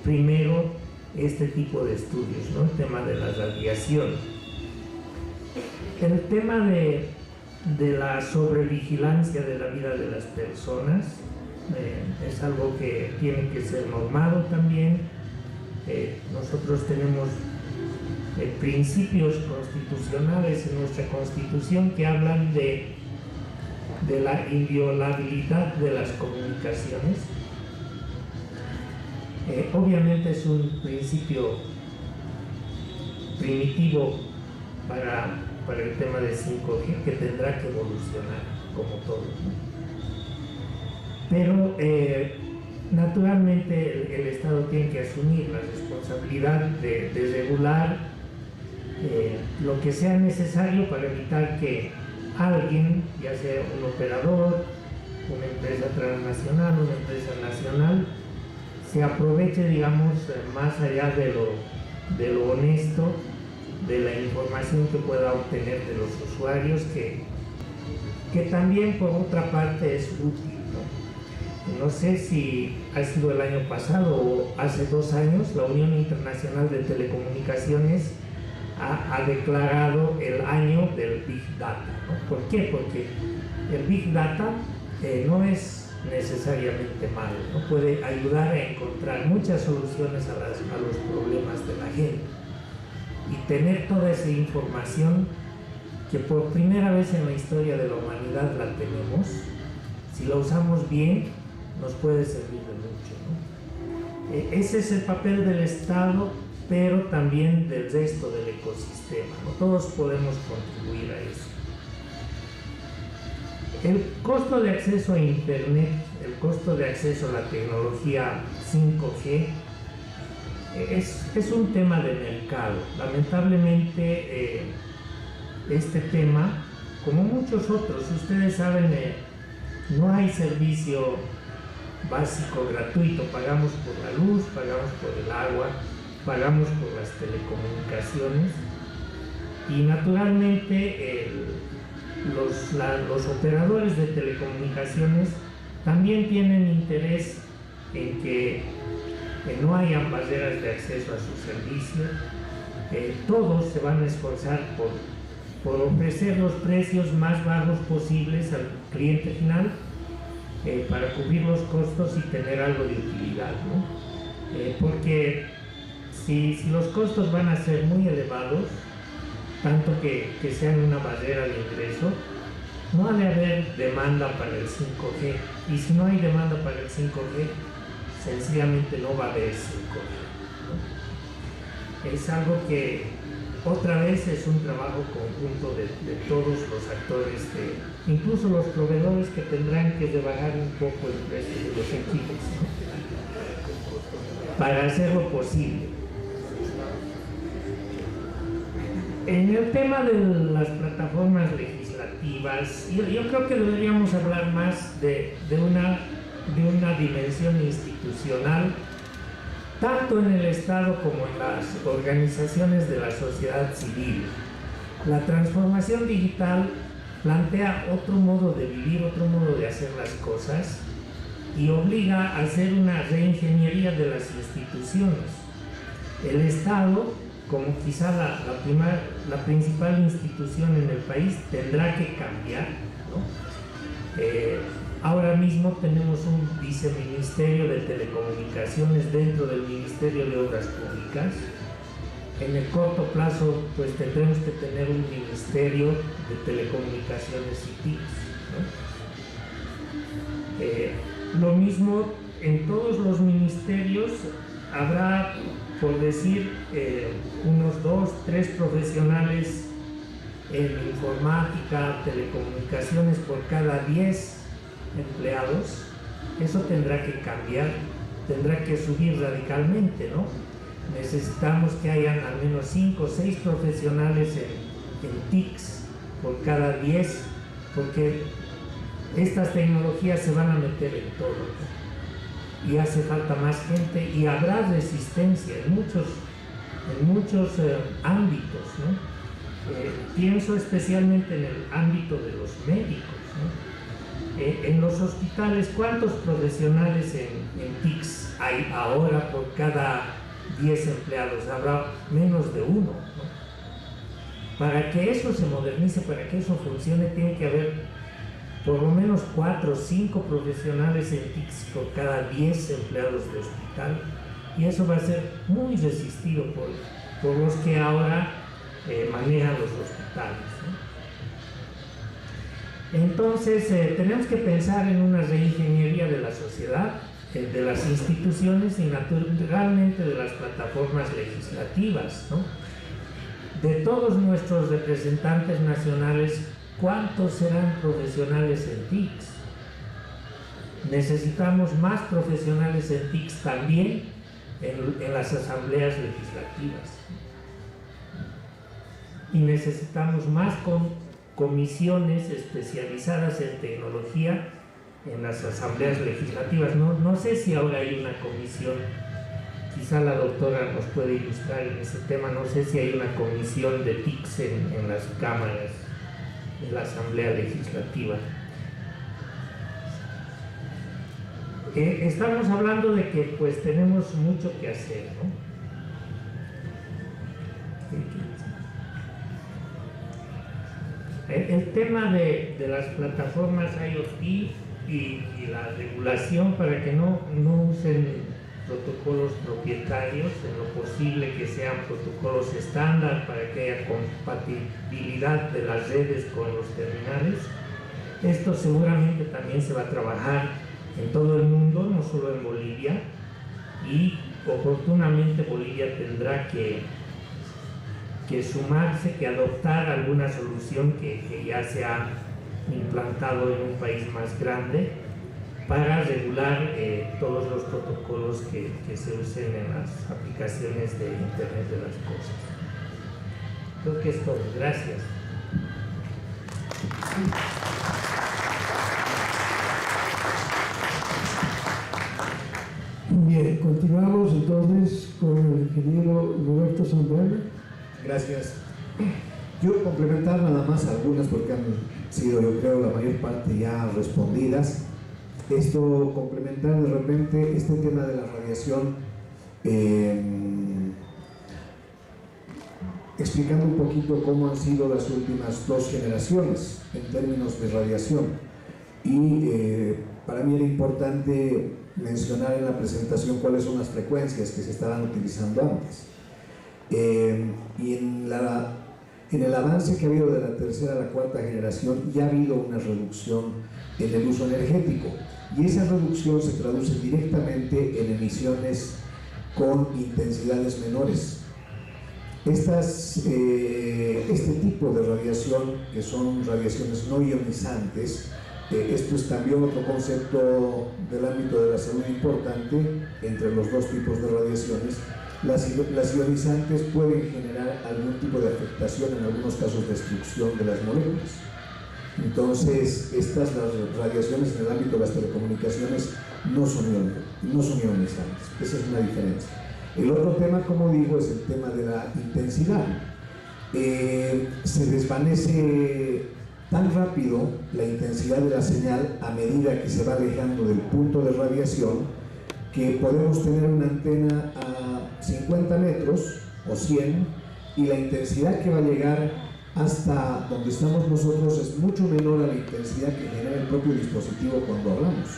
primero este tipo de estudios, ¿no? El tema de la radiación. El tema de la sobrevigilancia de la vida de las personas es algo que tiene que ser normado también. Nosotros tenemos principios constitucionales en nuestra Constitución que hablan de la inviolabilidad de las comunicaciones. Obviamente es un principio primitivo para el tema de 5G, que tendrá que evolucionar como todo, ¿no? Pero naturalmente el Estado tiene que asumir la responsabilidad de regular lo que sea necesario para evitar que alguien, ya sea un operador, una empresa transnacional, una empresa nacional, se aproveche, digamos, más allá de lo honesto, de la información que pueda obtener de los usuarios, que también por otra parte es útil. No sé si ha sido el año pasado o hace 2 años, la Unión Internacional de Telecomunicaciones ha declarado el año del Big Data, ¿no? ¿Por qué? Porque el Big Data no es necesariamente malo, ¿no? Puede ayudar a encontrar muchas soluciones a los problemas de la gente, y tener toda esa información que por primera vez en la historia de la humanidad la tenemos, si la usamos bien, nos puede servir de mucho, ¿no? Ese es el papel del Estado, pero también del resto del ecosistema, ¿no? Todos podemos contribuir a eso. El costo de acceso a Internet, el costo de acceso a la tecnología 5G, es un tema de mercado. Lamentablemente, este tema, como muchos otros, ustedes saben, no hay servicio básico gratuito. Pagamos por la luz, pagamos por el agua, pagamos por las telecomunicaciones, y naturalmente los operadores de telecomunicaciones también tienen interés en que no hayan barreras de acceso a su servicio. Todos se van a esforzar por ofrecer los precios más bajos posibles al cliente final, para cubrir los costos y tener algo de utilidad, ¿no? Porque si los costos van a ser muy elevados, tanto que sean una barrera de ingreso, no ha de haber demanda para el 5G, y si no hay demanda para el 5G, sencillamente no va a haber 5G, ¿no? Es algo que otra vez es un trabajo conjunto de todos los actores, incluso los proveedores, que tendrán que rebajar un poco el precio de los equipos, ¿no? Para hacerlo posible. En el tema de las plataformas legislativas, yo creo que deberíamos hablar más de una dimensión institucional, tanto en el Estado como en las organizaciones de la sociedad civil. La transformación digital plantea otro modo de vivir, otro modo de hacer las cosas, y obliga a hacer una reingeniería de las instituciones. El Estado, como quizá la principal institución en el país, tendrá que cambiar, ¿no? Ahora mismo tenemos un viceministerio de telecomunicaciones dentro del Ministerio de Obras Públicas. En el corto plazo, pues tendremos que tener un ministerio de telecomunicaciones y TICs, ¿no? Lo mismo en todos los ministerios. Habrá, por decir, unos 2, 3 profesionales en informática, telecomunicaciones por cada 10 empleados. Eso tendrá que cambiar, tendrá que subir radicalmente, ¿no? Necesitamos que hayan al menos 5 o 6 profesionales en TICs por cada 10, porque estas tecnologías se van a meter en todo, ¿no? Y hace falta más gente, y habrá resistencia en muchos ámbitos, ¿no? Pienso especialmente en el ámbito de los médicos, ¿no? En los hospitales, ¿cuántos profesionales en TICs hay ahora por cada 10 empleados? Habrá menos de 1, ¿no? Para que eso se modernice, para que eso funcione, tiene que haber por lo menos 4 o 5 profesionales en TICs por cada 10 empleados de hospital, y eso va a ser muy resistido por los que ahora manejan los hospitales, ¿no? Entonces, tenemos que pensar en una reingeniería de la sociedad, de las instituciones y naturalmente de las plataformas legislativas, ¿no? De todos nuestros representantes nacionales, ¿cuántos serán profesionales en TICs? Necesitamos más profesionales en TICs también en las asambleas legislativas. Y necesitamos más comisiones especializadas en tecnología en las asambleas legislativas. No sé si ahora hay una comisión, quizá la doctora nos puede ilustrar en ese tema, no sé si hay una comisión de TICs en las cámaras de la asamblea legislativa. estamos hablando de que pues tenemos mucho que hacer, ¿no? El tema de las plataformas IoT y la regulación para que no usen protocolos propietarios, en lo posible que sean protocolos estándar para que haya compatibilidad de las redes con los terminales. Esto seguramente también se va a trabajar en todo el mundo, no solo en Bolivia, y oportunamente Bolivia tendrá que sumarse, que adoptar alguna solución que ya se ha implantado en un país más grande para regular todos los protocolos que se usen en las aplicaciones de Internet de las Cosas. Creo que es todo. Gracias. Bien, continuamos entonces con el ingeniero Roberto Zambrana. Gracias. Yo complementar nada más algunas porque han sido, yo creo, la mayor parte ya respondidas. Esto, complementar de repente este tema de la radiación, explicando un poquito cómo han sido las últimas 2 generaciones en términos de radiación. Y para mí era importante mencionar en la presentación cuáles son las frecuencias que se estaban utilizando antes. Y en el avance que ha habido de la 3ª a la 4ª generación ya ha habido una reducción en el uso energético, y esa reducción se traduce directamente en emisiones con intensidades menores. Este tipo de radiación, que son radiaciones no ionizantes, esto es también otro concepto del ámbito de la salud importante entre los 2 tipos de radiaciones. Las ionizantes pueden generar algún tipo de afectación, en algunos casos destrucción de las moléculas. Entonces, las radiaciones en el ámbito de las telecomunicaciones no son ionizantes. Esa es una diferencia. El otro tema, como digo, es el tema de la intensidad. Se desvanece tan rápido la intensidad de la señal a medida que se va alejando del punto de radiación, que podemos tener una antena a 50 metros o 100 y la intensidad que va a llegar hasta donde estamos nosotros es mucho menor a la intensidad que genera el propio dispositivo cuando hablamos.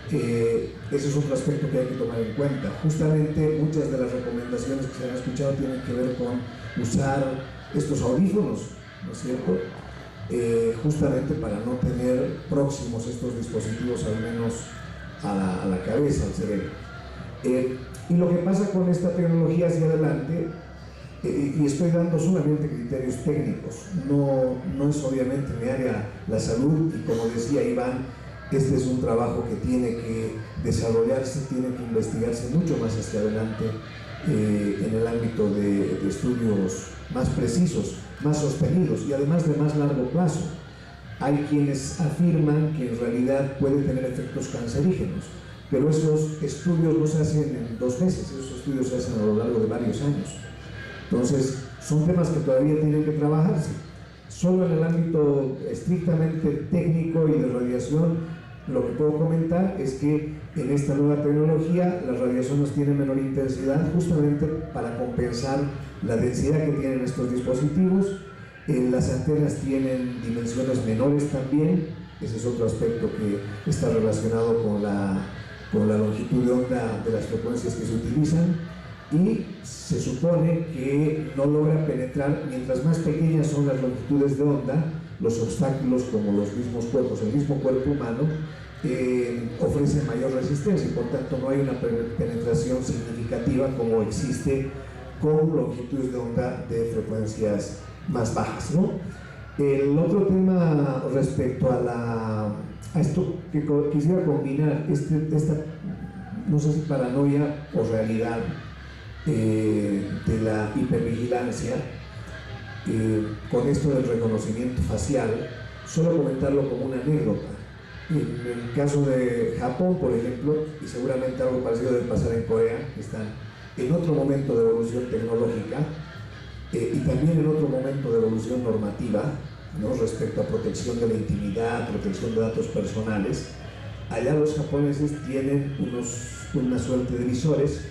Ese es otro aspecto que hay que tomar en cuenta. Justamente muchas de las recomendaciones que se han escuchado tienen que ver con usar estos audífonos, ¿no es cierto? Justamente para no tener próximos estos dispositivos al menos a la cabeza, al cerebro. Y lo que pasa con esta tecnología hacia adelante, y estoy dando solamente criterios técnicos, no es obviamente mi área la salud, y como decía Iván, este es un trabajo que tiene que desarrollarse, tiene que investigarse mucho más hacia adelante en el ámbito de estudios más precisos, más sostenidos y además de más largo plazo. Hay quienes afirman que en realidad puede tener efectos cancerígenos, pero esos estudios no se hacen en 2 meses, esos estudios se hacen a lo largo de varios años. Entonces, son temas que todavía tienen que trabajarse. Solo en el ámbito estrictamente técnico y de radiación, lo que puedo comentar es que en esta nueva tecnología las radiaciones tienen menor intensidad justamente para compensar la densidad que tienen estos dispositivos. Las antenas tienen dimensiones menores también, ese es otro aspecto que está relacionado con la longitud de onda de las frecuencias que se utilizan, y se supone que no logra penetrar, mientras más pequeñas son las longitudes de onda, los obstáculos como los mismos cuerpos, el mismo cuerpo humano ofrece mayor resistencia y por tanto no hay una penetración significativa como existe con longitudes de onda de frecuencias más bajas, ¿no? El otro tema respecto a esto que quisiera combinar, esta no sé si paranoia o realidad de la hipervigilancia con esto del reconocimiento facial, solo comentarlo como una anécdota. En el caso de Japón, por ejemplo, y seguramente algo parecido debe pasar en Corea, que están en otro momento de evolución tecnológica y también en otro momento de evolución normativa, ¿no?, respecto a protección de la intimidad, protección de datos personales. allá los japoneses tienen una suerte de visores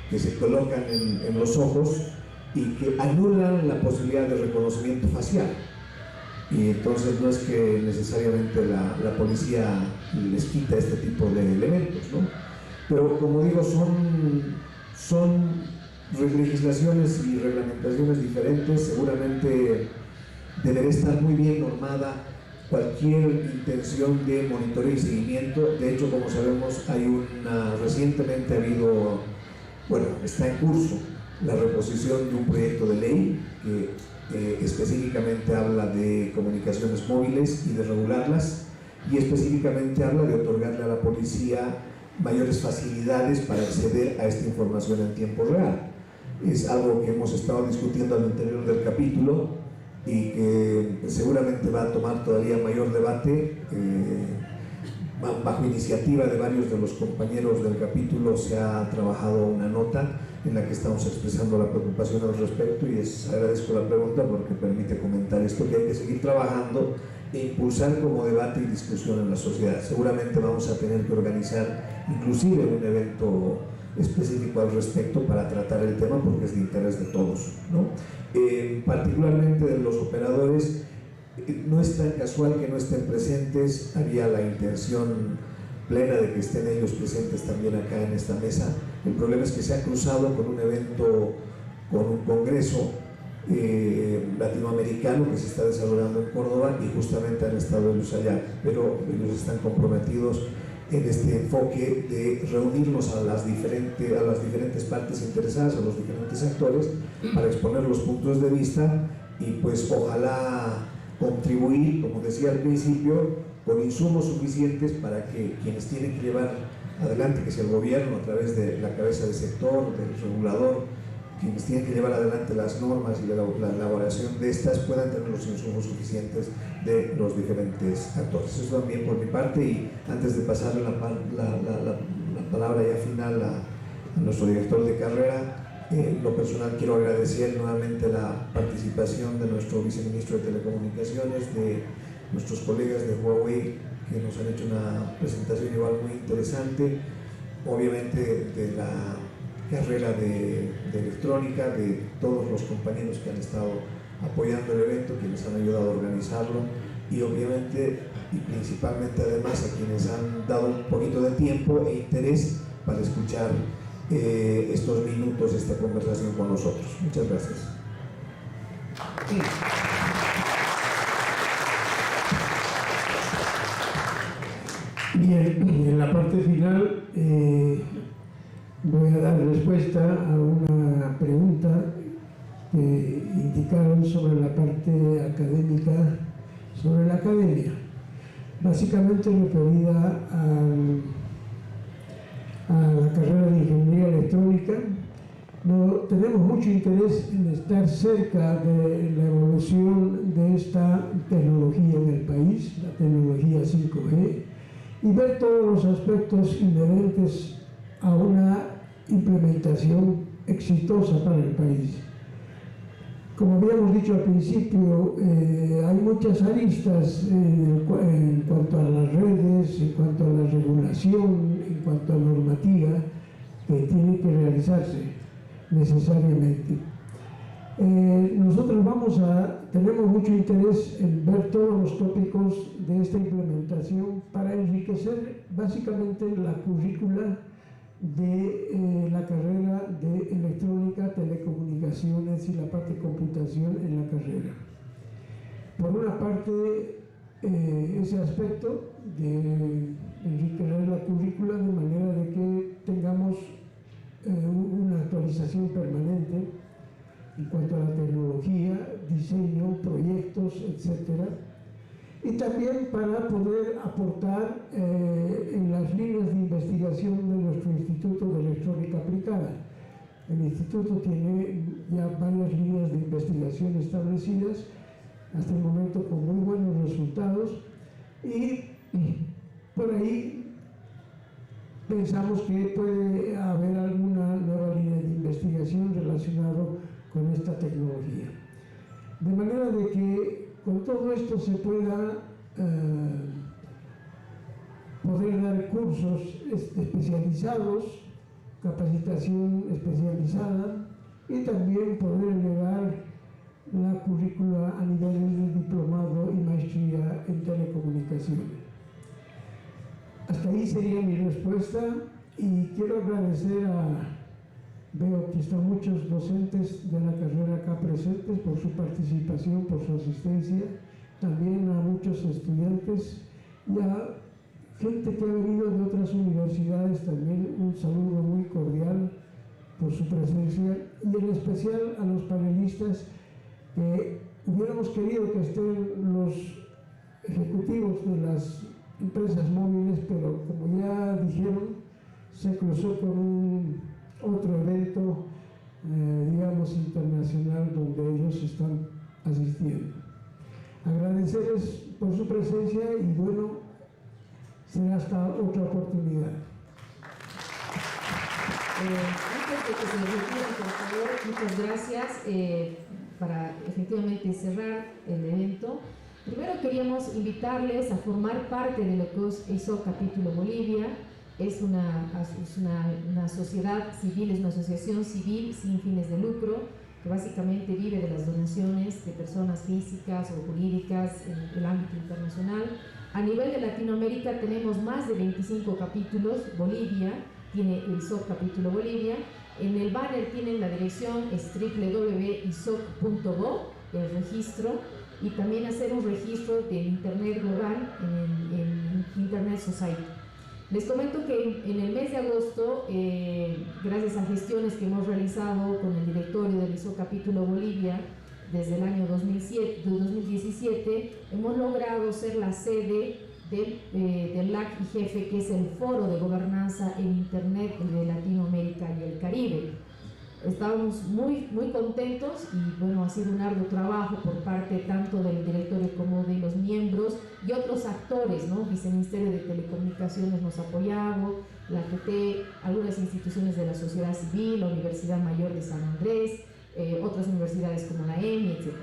que se colocan en los ojos y que anulan la posibilidad de reconocimiento facial. Y entonces no es que necesariamente la policía les quita este tipo de elementos, ¿no? Pero como digo, son legislaciones y reglamentaciones diferentes. Seguramente deberá estar muy bien normada cualquier intención de monitoreo y seguimiento. De hecho, como sabemos, recientemente ha habido, está en curso la reposición de un proyecto de ley que específicamente habla de comunicaciones móviles y de regularlas, y específicamente habla de otorgarle a la policía mayores facilidades para acceder a esta información en tiempo real. Es algo que hemos estado discutiendo al interior del capítulo y que seguramente va a tomar todavía mayor debate. Bajo iniciativa de varios de los compañeros del capítulo se ha trabajado una nota en la que estamos expresando la preocupación al respecto, y agradezco la pregunta porque permite comentar esto, que hay que seguir trabajando e impulsar como debate y discusión en la sociedad. Seguramente vamos a tener que organizar inclusive un evento específico al respecto para tratar el tema, porque es de interés de todos, ¿no? Particularmente de los operadores, no es tan casual que no estén presentes. Había la intención plena de que estén ellos presentes también acá en esta mesa. El problema es que se ha cruzado con un evento, con un congreso latinoamericano que se está desarrollando en Córdoba, y justamente han estado ellos allá, pero ellos están comprometidos en este enfoque de reunirnos a las diferentes partes interesadas, a los diferentes actores, para exponer los puntos de vista y pues ojalá contribuir, como decía al principio, con insumos suficientes para que quienes tienen que llevar adelante, que sea el gobierno a través de la cabeza del sector, del regulador, quienes tienen que llevar adelante las normas y la elaboración de estas, puedan tener los insumos suficientes de los diferentes actores. Eso también por mi parte, y antes de pasarle la palabra ya final a nuestro director de carrera, en lo personal quiero agradecer nuevamente la participación de nuestro viceministro de Telecomunicaciones, de nuestros colegas de Huawei, que nos han hecho una presentación igual muy interesante, obviamente de la carrera de electrónica, de todos los compañeros que han estado apoyando el evento, quienes han ayudado a organizarlo, y obviamente y principalmente además a quienes han dado un poquito de tiempo e interés para escuchar estos minutos, esta conversación con nosotros. Muchas gracias. Bien, en la parte final voy a dar respuesta a una pregunta que indicaron sobre la parte académica, sobre la academia, básicamente referida a la carrera de Ingeniería Electrónica. Tenemos mucho interés en estar cerca de la evolución de esta tecnología en el país, la tecnología 5G, y ver todos los aspectos inherentes a una implementación exitosa para el país. Como habíamos dicho al principio, hay muchas aristas en cuanto a las redes, en cuanto a la regulación, en cuanto a normativa que tiene que realizarse necesariamente. Nosotros tenemos mucho interés en ver todos los tópicos de esta implementación para enriquecer básicamente la currícula de la carrera de electrónica, telecomunicaciones y la parte de computación en la carrera. Por una parte, ese aspecto de enriquecer la currícula de manera de que tengamos una actualización permanente en cuanto a la tecnología, diseño, proyectos, etc. Y también para poder aportar en las líneas de investigación de nuestro Instituto de Electrónica Aplicada. El Instituto tiene ya varias líneas de investigación establecidas, hasta el momento con muy buenos resultados, y por ahí pensamos que puede haber alguna nueva línea de investigación relacionada con esta tecnología. De manera de que con todo esto se pueda poder dar cursos especializados, capacitación especializada y también poder elevar la currícula a niveles de diplomado y maestría en telecomunicaciones. Hasta ahí sería mi respuesta y quiero agradecer veo que están muchos docentes de la carrera acá presentes por su participación, por su asistencia, también a muchos estudiantes y a gente que ha venido de otras universidades, también un saludo muy cordial por su presencia y en especial a los panelistas que hubiéramos querido que estén los ejecutivos de las empresas móviles, pero como ya dijeron, se cruzó con otro evento, digamos, internacional donde ellos están asistiendo. Agradecerles por su presencia y bueno, será hasta otra oportunidad. Antes de que se retiren, por favor, muchas gracias. Para efectivamente cerrar el evento, primero queríamos invitarles a formar parte de lo que es ISOC Capítulo Bolivia. Es una sociedad civil, es una asociación civil sin fines de lucro que básicamente vive de las donaciones de personas físicas o jurídicas en el ámbito internacional. A nivel de Latinoamérica tenemos más de 25 capítulos. Bolivia tiene el ISOC Capítulo Bolivia. En el banner tienen la dirección, es www.isoc.go, el registro, y también hacer un registro del Internet global en Internet Society. Les comento que en el mes de agosto, gracias a gestiones que hemos realizado con el directorio del ISOC Capítulo Bolivia desde el año 2017, hemos logrado ser la sede del LAC IGF, que es el Foro de Gobernanza en Internet de Latinoamérica y el Caribe. Estábamos muy contentos y bueno, ha sido un arduo trabajo por parte tanto del directorio como de los miembros y otros actores, ¿no? Viceministerio de Telecomunicaciones nos ha apoyado, la ATT, algunas instituciones de la sociedad civil, la Universidad Mayor de San Andrés, otras universidades como la EMI, etc.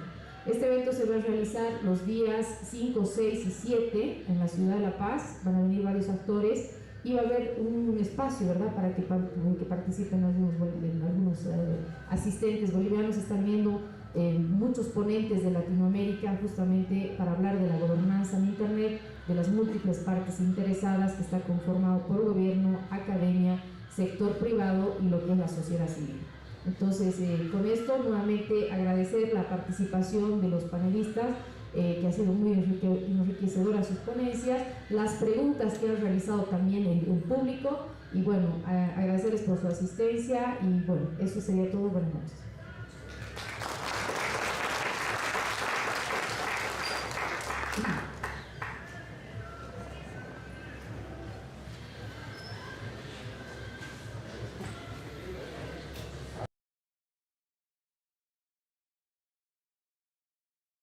Este evento se va a realizar los días 5, 6 y 7 en la ciudad de La Paz. Van a venir varios actores y va a haber un espacio, ¿verdad?, para que participen algunos asistentes bolivianos. Están viendo muchos ponentes de Latinoamérica justamente para hablar de la gobernanza en Internet, de las múltiples partes interesadas que está conformado por gobierno, academia, sector privado y lo que es la sociedad civil. Entonces, con esto nuevamente agradecer la participación de los panelistas, que ha sido muy enriquecedora sus ponencias, las preguntas que han realizado también el público y bueno, agradecerles por su asistencia y bueno, eso sería todo. Buenas noches.